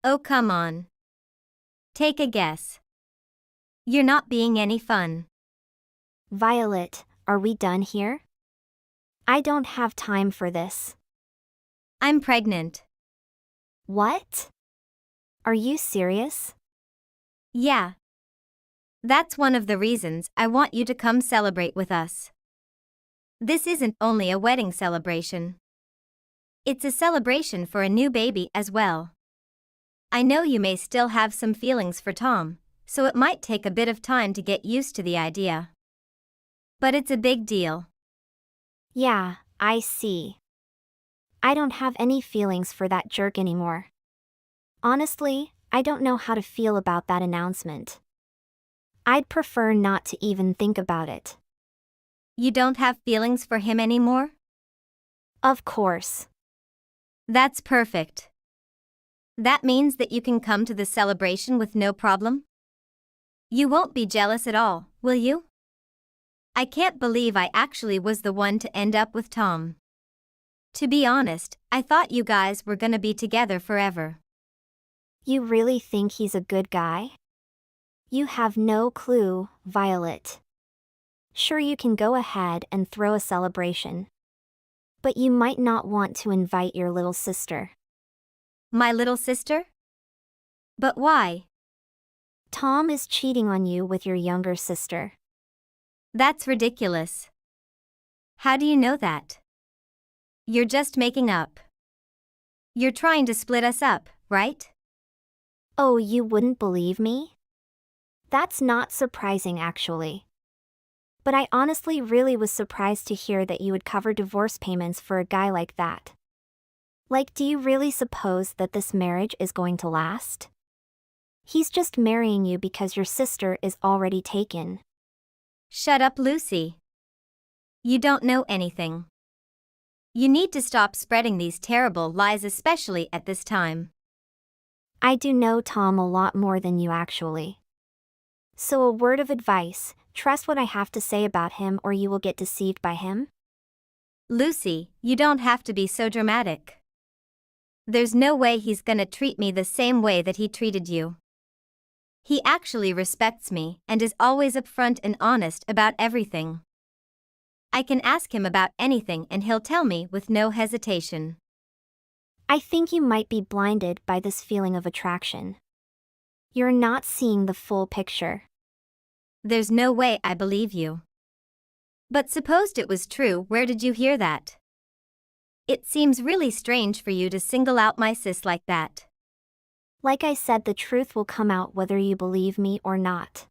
Oh, come on. Take a guess. You're not being any fun. Violet, are we done here? I don't have time for this. I'm pregnant. What? Are you serious? Yeah. That's one of the reasons I want you to come celebrate with us. This isn't only a wedding celebration. It's a celebration for a new baby as well. I know you may still have some feelings for Tom, so it might take a bit of time to get used to the idea. But it's a big deal. Yeah, I see. I don't have any feelings for that jerk anymore. Honestly, I don't know how to feel about that announcement. I'd prefer not to even think about it. You don't have feelings for him anymore? Of course. That's perfect. That means that you can come to the celebration with no problem? You won't be jealous at all, will you? I can't believe I actually was the one to end up with Tom. To be honest, I thought you guys were gonna be together forever. You really think he's a good guy? You have no clue, Violet. Sure, you can go ahead and throw a celebration. But you might not want to invite your little sister. My little sister? But why? Tom is cheating on you with your younger sister. That's ridiculous. How do you know that? You're just making up. You're trying to split us up, right? Oh, you wouldn't believe me? That's not surprising, actually. But I honestly really was surprised to hear that you would cover divorce payments for a guy like that. Like, do you really suppose that this marriage is going to last? He's just marrying you because your sister is already taken. Shut up, Lucy. You don't know anything. You need to stop spreading these terrible lies, especially at this time. I do know Tom a lot more than you actually. So a word of advice, trust what I have to say about him or you will get deceived by him. Lucy, you don't have to be so dramatic. There's no way he's gonna treat me the same way that he treated you. He actually respects me and is always upfront and honest about everything. I can ask him about anything and he'll tell me with no hesitation. I think you might be blinded by this feeling of attraction. You're not seeing the full picture. There's no way I believe you. But supposed it was true, where did you hear that? It seems really strange for you to single out my sis like that. Like I said, the truth will come out whether you believe me or not.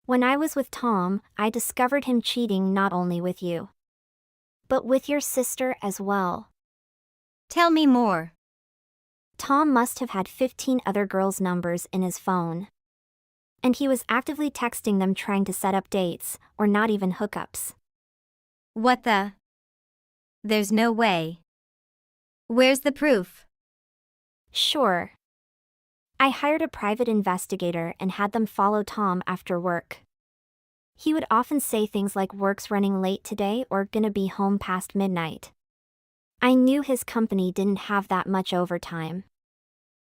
When I was with Tom, I discovered him cheating not only with you, but with your sister as well. Tell me more. Tom must have had 15 other girls' numbers in his phone. And he was actively texting them trying to set up dates, or not even hookups. What the? There's no way. Where's the proof? Sure. I hired a private investigator and had them follow Tom after work. He would often say things like work's running late today or gonna be home past midnight. I knew his company didn't have that much overtime.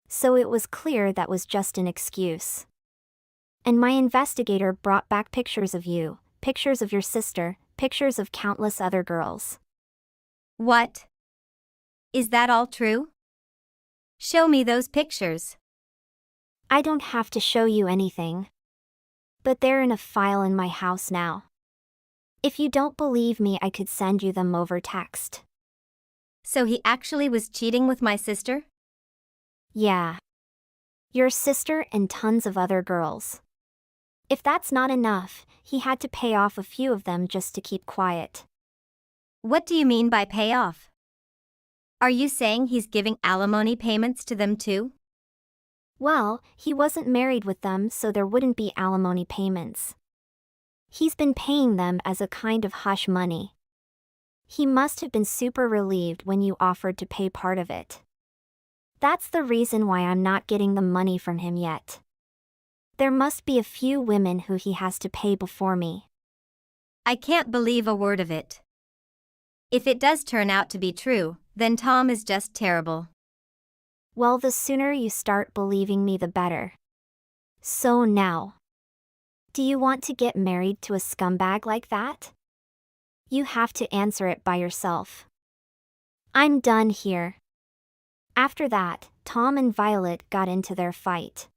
So it was clear that was just an excuse. And my investigator brought back pictures of you, pictures of your sister, pictures of countless other girls. What? Is that all true? Show me those pictures. I don't have to show you anything. But they're in a file in my house now. If you don't believe me, I could send you them over text. So he actually was cheating with my sister? Yeah. Your sister and tons of other girls. If that's not enough, he had to pay off a few of them just to keep quiet. What do you mean by pay off? Are you saying he's giving alimony payments to them too? Well, he wasn't married with them, so there wouldn't be alimony payments. He's been paying them as a kind of hush money. He must have been super relieved when you offered to pay part of it. That's the reason why I'm not getting the money from him yet. There must be a few women who he has to pay before me. I can't believe a word of it. If it does turn out to be true, then Tom is just terrible. Well, the sooner you start believing me, the better. So now, do you want to get married to a scumbag like that? You have to answer it by yourself. I'm done here. After that, Tom and Violet got into their fight.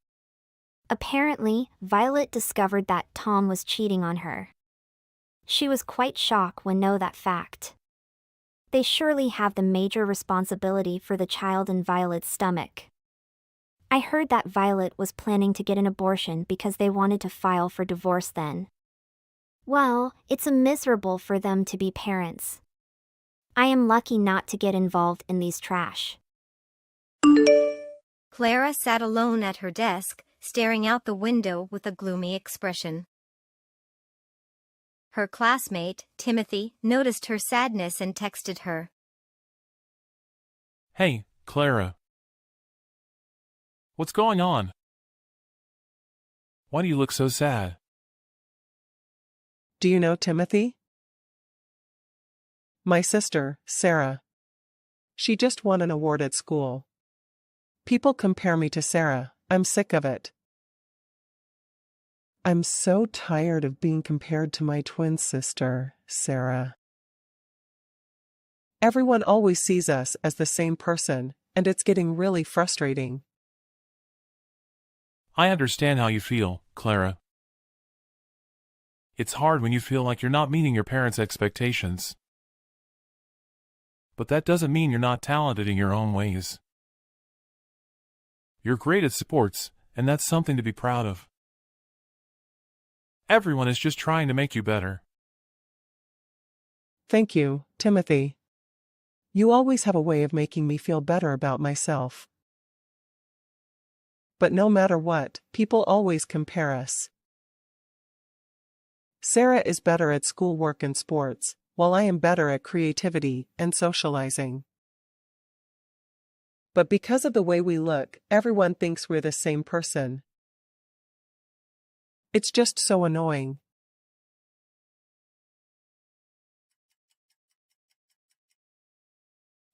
Apparently, Violet discovered that Tom was cheating on her. She was quite shocked when know that fact. They surely have the major responsibility for the child in Violet's stomach. I heard that Violet was planning to get an abortion because they wanted to file for divorce then. Well, it's miserable for them to be parents. I am lucky not to get involved in these trash. Clara sat alone at her desk, staring out the window with a gloomy expression. Her classmate, Timothy, noticed her sadness and texted her. Hey, Clara. What's going on? Why do you look so sad? Do you know Timothy? My sister, Sarah. She just won an award at school. People compare me to Sarah. I'm sick of it. I'm so tired of being compared to my twin sister, Sarah. Everyone always sees us as the same person, and it's getting really frustrating. I understand how you feel, Clara. It's hard when you feel like you're not meeting your parents' expectations. But that doesn't mean you're not talented in your own ways. You're great at sports, and that's something to be proud of. Everyone is just trying to make you better. Thank you, Timothy. You always have a way of making me feel better about myself. But no matter what, people always compare us. Sarah is better at schoolwork and sports, while I am better at creativity and socializing. But because of the way we look, everyone thinks we're the same person. It's just so annoying.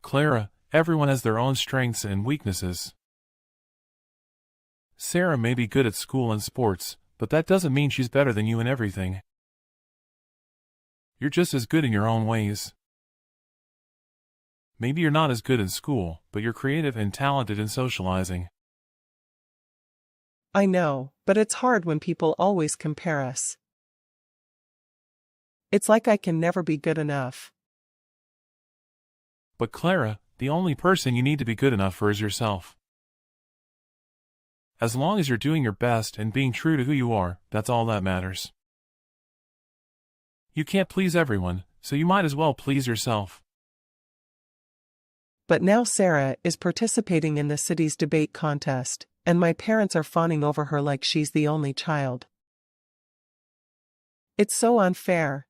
Clara, everyone has their own strengths and weaknesses. Sarah may be good at school and sports, but that doesn't mean she's better than you in everything. You're just as good in your own ways. Maybe you're not as good in school, but you're creative and talented in socializing. I know, but it's hard when people always compare us. It's like I can never be good enough. But Clara, the only person you need to be good enough for is yourself. As long as you're doing your best and being true to who you are, that's all that matters. You can't please everyone, so you might as well please yourself. But now Sarah is participating in the city's debate contest, and my parents are fawning over her like she's the only child. It's so unfair.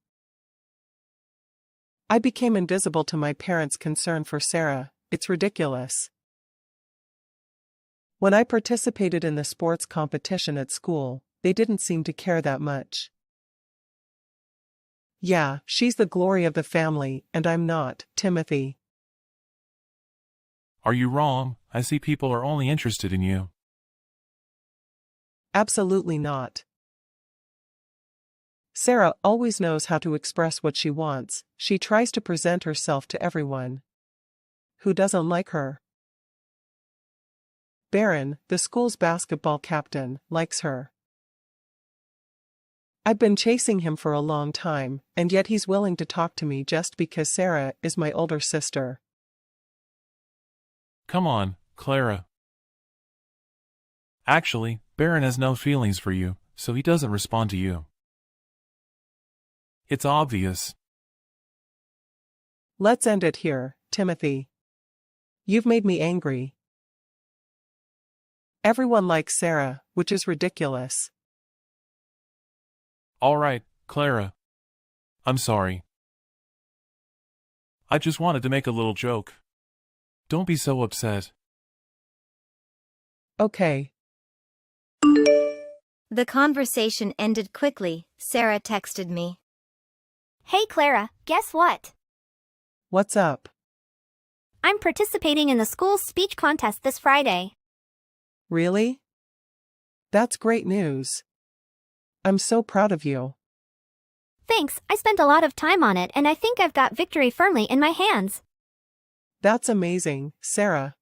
I became invisible to my parents' concern for Sarah. It's ridiculous. When I participated in the sports competition at school, they didn't seem to care that much. Yeah, she's the glory of the family, and I'm not, Timothy. Are you wrong? I see people are only interested in you. Absolutely not. Sarah always knows how to express what she wants. She tries to present herself to everyone. Who doesn't like her? Baron, the school's basketball captain, likes her. I've been chasing him for a long time, and yet he's willing to talk to me just because Sarah is my older sister. Come on, Clara. Actually, Baron has no feelings for you, so he doesn't respond to you. It's obvious. Let's end it here, Timothy. You've made me angry. Everyone likes Sarah, which is ridiculous. All right, Clara. I'm sorry. I just wanted to make a little joke. Don't be so upset. Okay. The conversation ended quickly. Sarah texted me. Hey Clara, guess what? What's up? I'm participating in the school's speech contest this Friday. Really? That's great news. I'm so proud of you. Thanks, I spent a lot of time on it and I think I've got victory firmly in my hands. That's amazing, Sarah.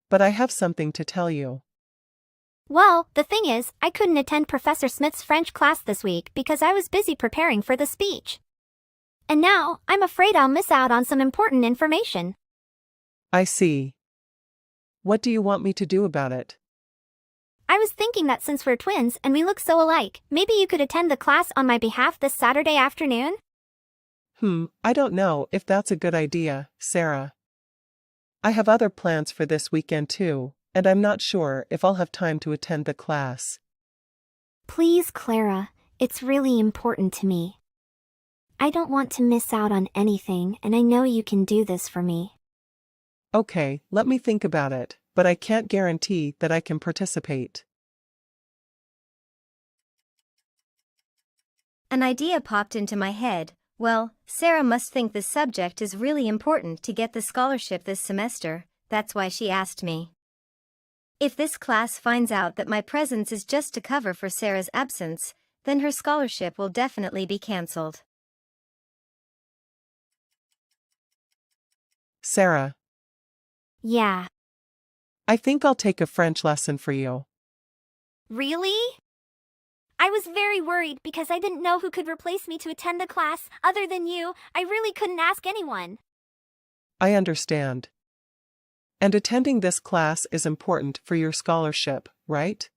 But I have something to tell you. Well, the thing is, I couldn't attend Professor Smith's French class this week because I was busy preparing for the speech. And now, I'm afraid I'll miss out on some important information. I see. What do you want me to do about it? I was thinking that since we're twins and we look so alike, maybe you could attend the class on my behalf this Saturday afternoon? I don't know if that's a good idea, Sarah. I have other plans for this weekend too, and I'm not sure if I'll have time to attend the class. Please, Clara, it's really important to me. I don't want to miss out on anything, and I know you can do this for me. Okay, let me think about it, but I can't guarantee that I can participate. An idea popped into my head. Well, Sarah must think the subject is really important to get the scholarship this semester, that's why she asked me. If this class finds out that my presence is just to cover for Sarah's absence, then her scholarship will definitely be cancelled. Sarah, Yeah. I think I'll take a French lesson for you. Really? I was very worried because I didn't know who could replace me to attend the class other than you. I really couldn't ask anyone. I understand. And attending this class is important for your scholarship, right?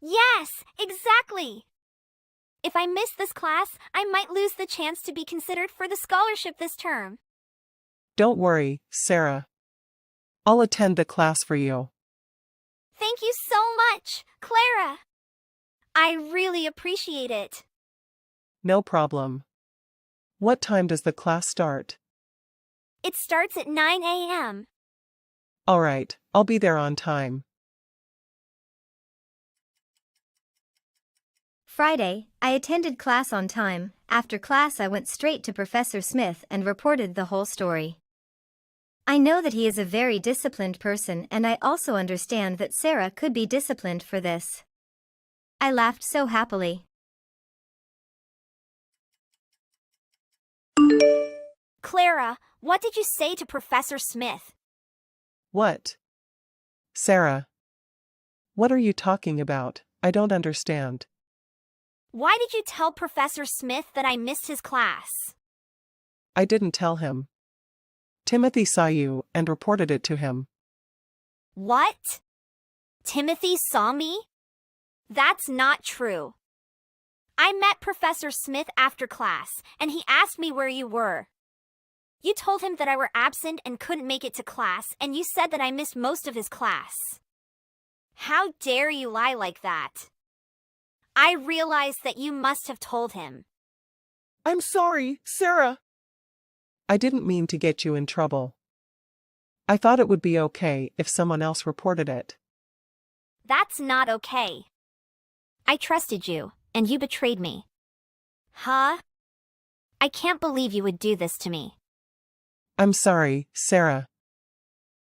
Yes, exactly. If I miss this class, I might lose the chance to be considered for the scholarship this term. Don't worry, Sarah. I'll attend the class for you. Thank you so much, Clara. I really appreciate it. No problem. What time does the class start? It starts at 9 a.m. All right, I'll be there on time. Friday, I attended class on time. After class, I went straight to Professor Smith and reported the whole story. I know that he is a very disciplined person, and I also understand that Sarah could be disciplined for this. I laughed so happily. Clara, what did you say to Professor Smith? What? Sarah. What are you talking about? I don't understand. Why did you tell Professor Smith that I missed his class? I didn't tell him. Timothy saw you and reported it to him. What? Timothy saw me? That's not true. I met Professor Smith after class, and he asked me where you were. You told him that I were absent and couldn't make it to class, and you said that I missed most of his class. How dare you lie like that? I realize that you must have told him. I'm sorry, Sarah. I didn't mean to get you in trouble. I thought it would be okay if someone else reported it. That's not okay. I trusted you, and you betrayed me. Huh? I can't believe you would do this to me. I'm sorry, Sarah.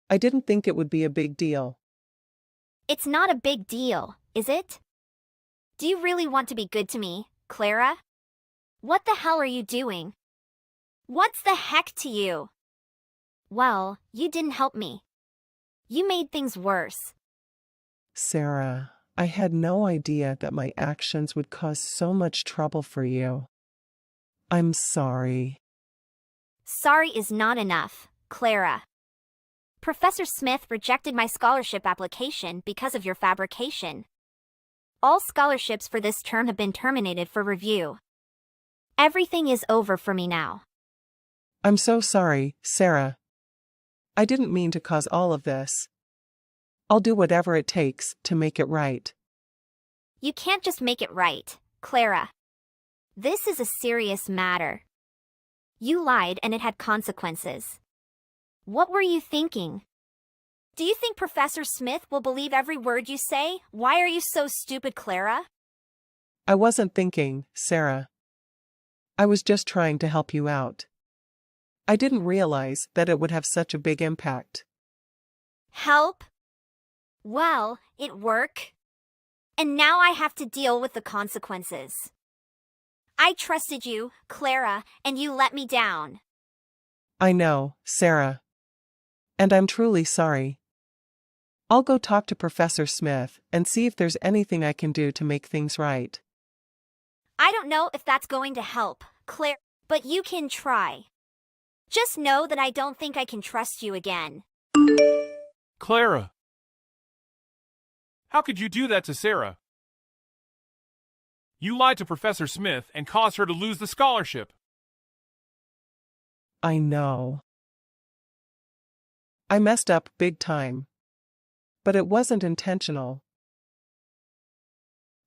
I didn't think it would be a big deal. It's not a big deal, is it? Do you really want to be good to me, Clara? What the hell are you doing? What's the heck to you? Well, you didn't help me. You made things worse. Sarah, I had no idea that my actions would cause so much trouble for you. I'm sorry. Sorry is not enough, Clara. Professor Smith rejected my scholarship application because of your fabrication. All scholarships for this term have been terminated for review. Everything is over for me now. I'm so sorry, Sarah. I didn't mean to cause all of this. I'll do whatever it takes to make it right. You can't just make it right, Clara. This is a serious matter. You lied and it had consequences. What were you thinking? Do you think Professor Smith will believe every word you say? Why are you so stupid, Clara? I wasn't thinking, Sarah. I was just trying to help you out. I didn't realize that it would have such a big impact. Help? Well, it worked. And now I have to deal with the consequences. I trusted you, Clara, and you let me down. I know, Sarah. And I'm truly sorry. I'll go talk to Professor Smith and see if there's anything I can do to make things right. I don't know if that's going to help, Claire, but you can try. Just know that I don't think I can trust you again. Clara! How could you do that to Sarah? You lied to Professor Smith and caused her to lose the scholarship. I know. I messed up big time. But it wasn't intentional.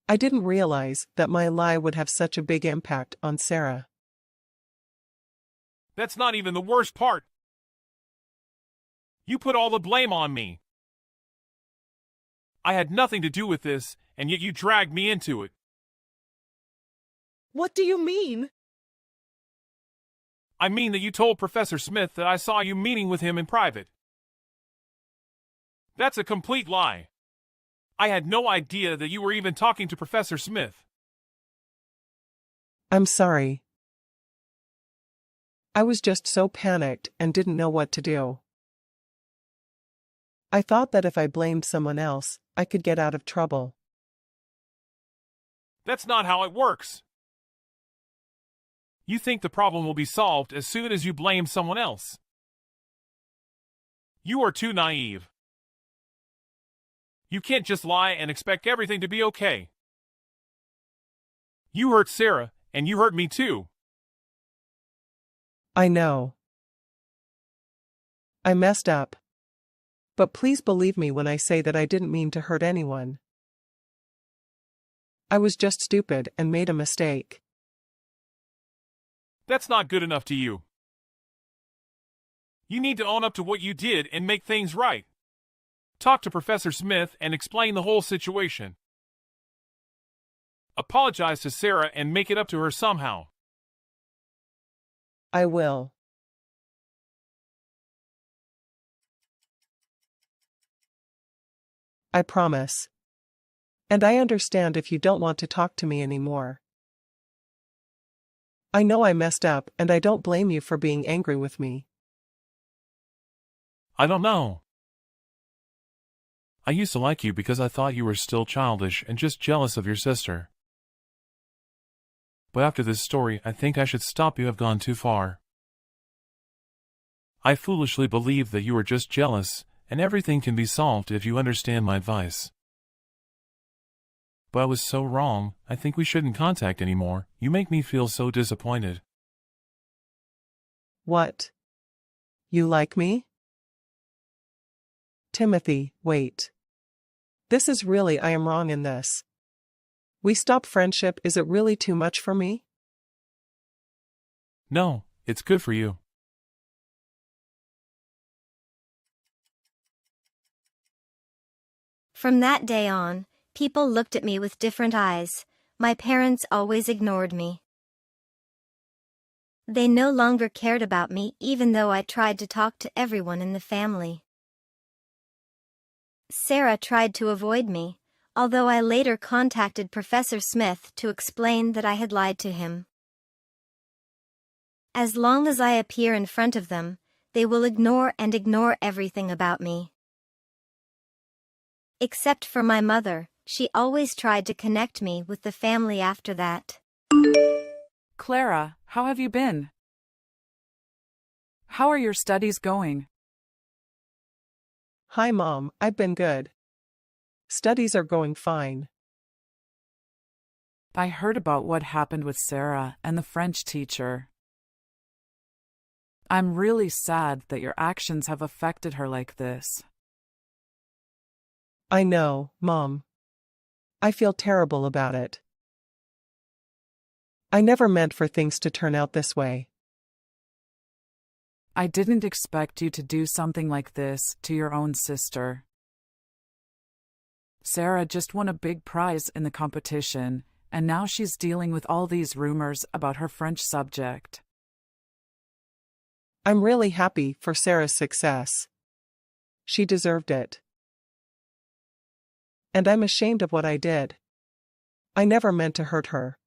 I didn't realize that my lie would have such a big impact on Sarah. That's not even the worst part. You put all the blame on me. I had nothing to do with this, and yet you dragged me into it. What do you mean? I mean that you told Professor Smith that I saw you meeting with him in private. That's a complete lie. I had no idea that you were even talking to Professor Smith. I'm sorry. I was just so panicked and didn't know what to do. I thought that if I blamed someone else, I could get out of trouble. That's not how it works. You think the problem will be solved as soon as you blame someone else. You are too naive. You can't just lie and expect everything to be okay. You hurt Sarah, and you hurt me too. I know. I messed up. But please believe me when I say that I didn't mean to hurt anyone. I was just stupid and made a mistake. That's not good enough to you. You need to own up to what you did and make things right. Talk to Professor Smith and explain the whole situation. Apologize to Sarah and make it up to her somehow. I will. I promise. And I understand if you don't want to talk to me anymore. I know I messed up and I don't blame you for being angry with me. I don't know. I used to like you because I thought you were still childish and just jealous of your sister. But after this story, I think I should stop. You have gone too far. I foolishly believed that you were just jealous, and everything can be solved if you understand my advice. But I was so wrong. I think we shouldn't contact anymore. You make me feel so disappointed. What? You like me? Timothy, wait. This is really, I am wrong in this. We stop friendship. Is it really too much for me? No, it's good for you. From that day on, people looked at me with different eyes. My parents always ignored me. They no longer cared about me even though I tried to talk to everyone in the family. Sarah tried to avoid me, although I later contacted Professor Smith to explain that I had lied to him. As long as I appear in front of them, they will ignore everything about me. Except for my mother, she always tried to connect me with the family after that. Clara, how have you been? How are your studies going? Hi, Mom, I've been good. Studies are going fine. I heard about what happened with Sarah and the French teacher. I'm really sad that your actions have affected her like this. I know, Mom. I feel terrible about it. I never meant for things to turn out this way. I didn't expect you to do something like this to your own sister. Sarah just won a big prize in the competition, and now she's dealing with all these rumors about her French subject. I'm really happy for Sarah's success. She deserved it. And I'm ashamed of what I did. I never meant to hurt her.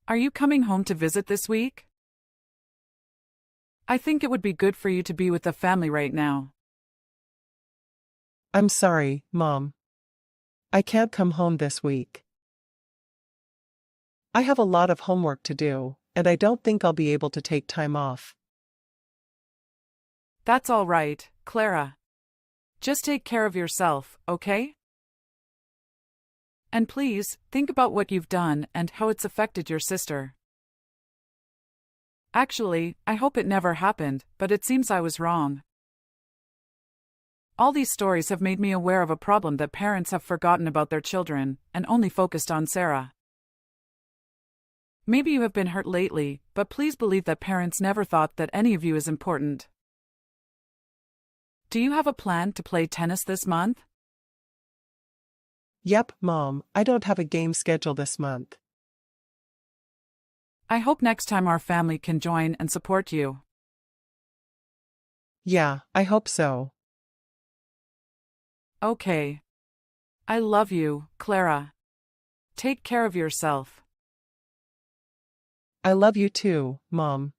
Are you coming home to visit this week? I think it would be good for you to be with the family right now. I'm sorry, Mom. I can't come home this week. I have a lot of homework to do, and I don't think I'll be able to take time off. That's all right, Clara. Just take care of yourself, okay? And please, think about what you've done and how it's affected your sister. Actually, I hope it never happened, but it seems I was wrong. All these stories have made me aware of a problem that parents have forgotten about their children and only focused on Sarah. Maybe you have been hurt lately, but please believe that parents never thought that any of you is important. Do you have a plan to play tennis this month? Yep, Mom, I don't have a game scheduled this month. I hope next time our family can join and support you. Yeah, I hope so. Okay. I love you, Clara. Take care of yourself. I love you too, Mom.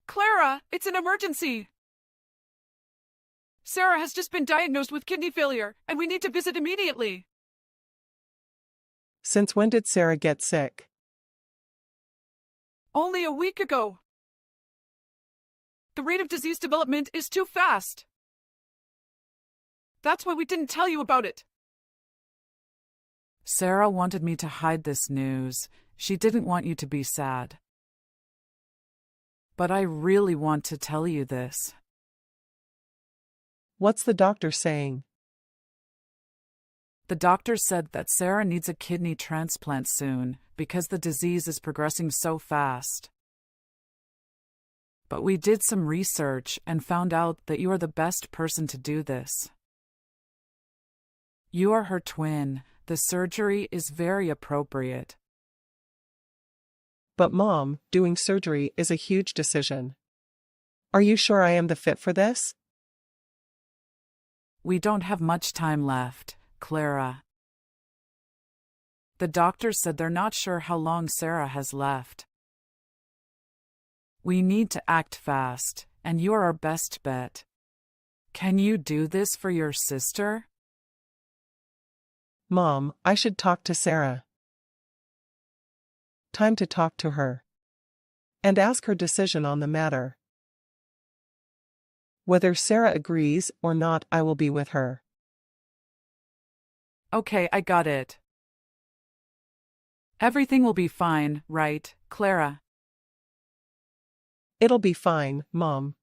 Clara, it's an emergency! Sarah has just been diagnosed with kidney failure, and we need to visit immediately. Since when did Sarah get sick? Only a week ago. The rate of disease development is too fast. That's why we didn't tell you about it. Sarah wanted me to hide this news. She didn't want you to be sad. But I really want to tell you this. What's the doctor saying? The doctor said that Sarah needs a kidney transplant soon because the disease is progressing so fast. But we did some research and found out that you are the best person to do this. You are her twin. The surgery is very appropriate. But Mom, doing surgery is a huge decision. Are you sure I am the fit for this? We don't have much time left, Clara. The doctor said they're not sure how long Sarah has left. We need to act fast, and you're our best bet. Can you do this for your sister? Mom, I should talk to Sarah. Time to talk to her. And ask her decision on the matter. Whether Sarah agrees or not, I will be with her. Okay, I got it. Everything will be fine, right, Clara? It'll be fine, Mom.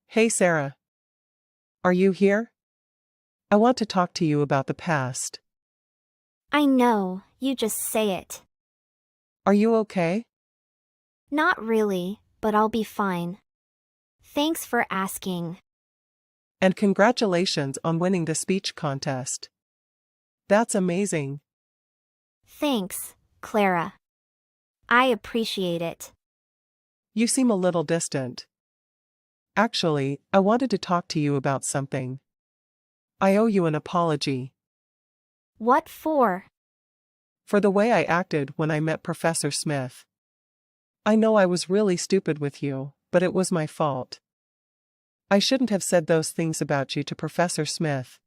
Hey, Sarah. Are you here? I want to talk to you about the past. I know, you just say it. Are you okay? Not really, but I'll be fine. Thanks for asking. And congratulations on winning the speech contest. That's amazing. Thanks, Clara. I appreciate it. You seem a little distant. Actually, I wanted to talk to you about something. I owe you an apology. What for? For the way I acted when I met Professor Smith. I know I was really stupid with you, but it was my fault. I shouldn't have said those things about you to Professor Smith.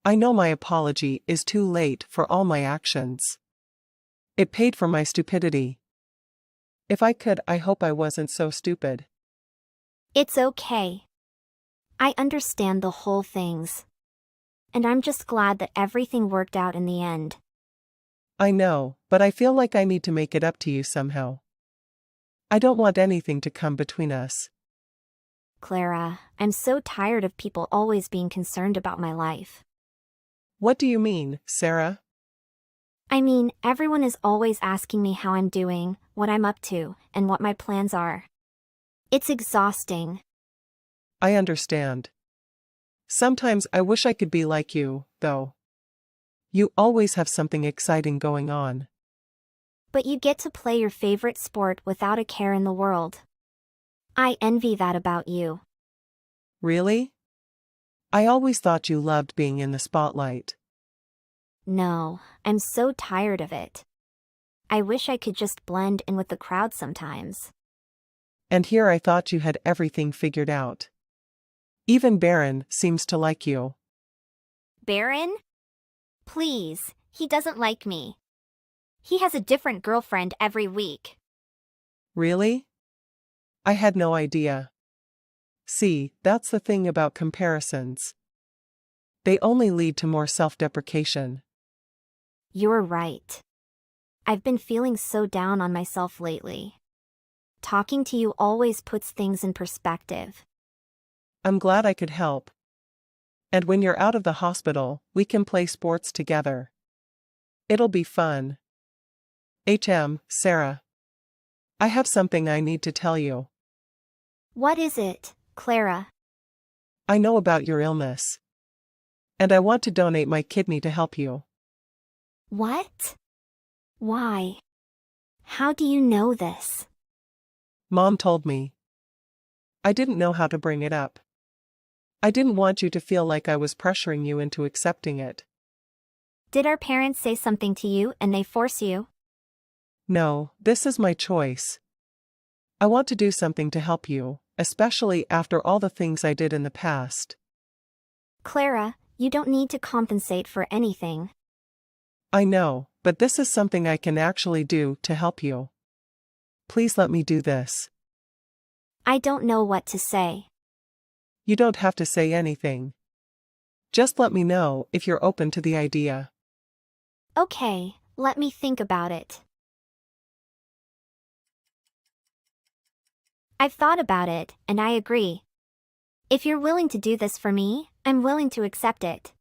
I know my apology is too late for all my actions. It paid for my stupidity. If I could, I hope I wasn't so stupid. It's okay. I understand the whole things. And I'm just glad that everything worked out in the end. I know, but I feel like I need to make it up to you somehow. I don't want anything to come between us. Clara, I'm so tired of people always being concerned about my life. What do you mean, Sarah? I mean, everyone is always asking me how I'm doing, what I'm up to, and what my plans are. It's exhausting. I understand. Sometimes I wish I could be like you, though. You always have something exciting going on. But you get to play your favorite sport without a care in the world. I envy that about you. Really? I always thought you loved being in the spotlight. No, I'm so tired of it. I wish I could just blend in with the crowd sometimes. And here I thought you had everything figured out. Even Baron seems to like you. Baron? Please, he doesn't like me. He has a different girlfriend every week. Really? I had no idea. See, that's the thing about comparisons. They only lead to more self-deprecation. You're right. I've been feeling so down on myself lately. Talking to you always puts things in perspective. I'm glad I could help. And when you're out of the hospital, we can play sports together. It'll be fun. Sarah. I have something I need to tell you. What is it, Clara? I know about your illness. And I want to donate my kidney to help you. What? Why? How do you know this? Mom told me. I didn't know how to bring it up. I didn't want you to feel like I was pressuring you into accepting it. Did our parents say something to you and they force you? No, this is my choice. I want to do something to help you, especially after all the things I did in the past. Clara, you don't need to compensate for anything. I know, but this is something I can actually do to help you. Please let me do this. I don't know what to say. You don't have to say anything. Just let me know if you're open to the idea. Okay, let me think about it. I've thought about it, and I agree. If you're willing to do this for me, I'm willing to accept it.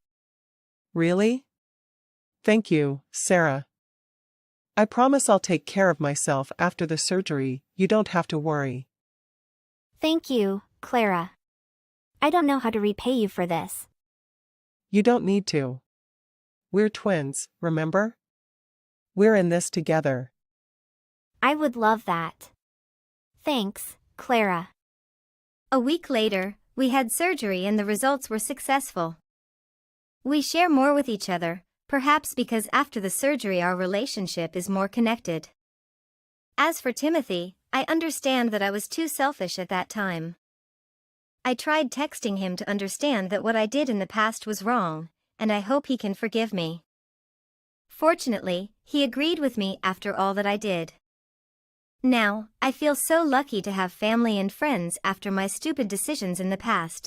Really? Thank you, Sarah. I promise I'll take care of myself after the surgery, you don't have to worry. Thank you, Clara. I don't know how to repay you for this. You don't need to. We're twins, remember? We're in this together. I would love that. Thanks, Clara. A week later, we had surgery and the results were successful. We share more with each other, perhaps because after the surgery our relationship is more connected. As for Timothy, I understand that I was too selfish at that time. I tried texting him to understand that what I did in the past was wrong, and I hope he can forgive me. Fortunately, he agreed with me after all that I did. Now, I feel so lucky to have family and friends after my stupid decisions in the past.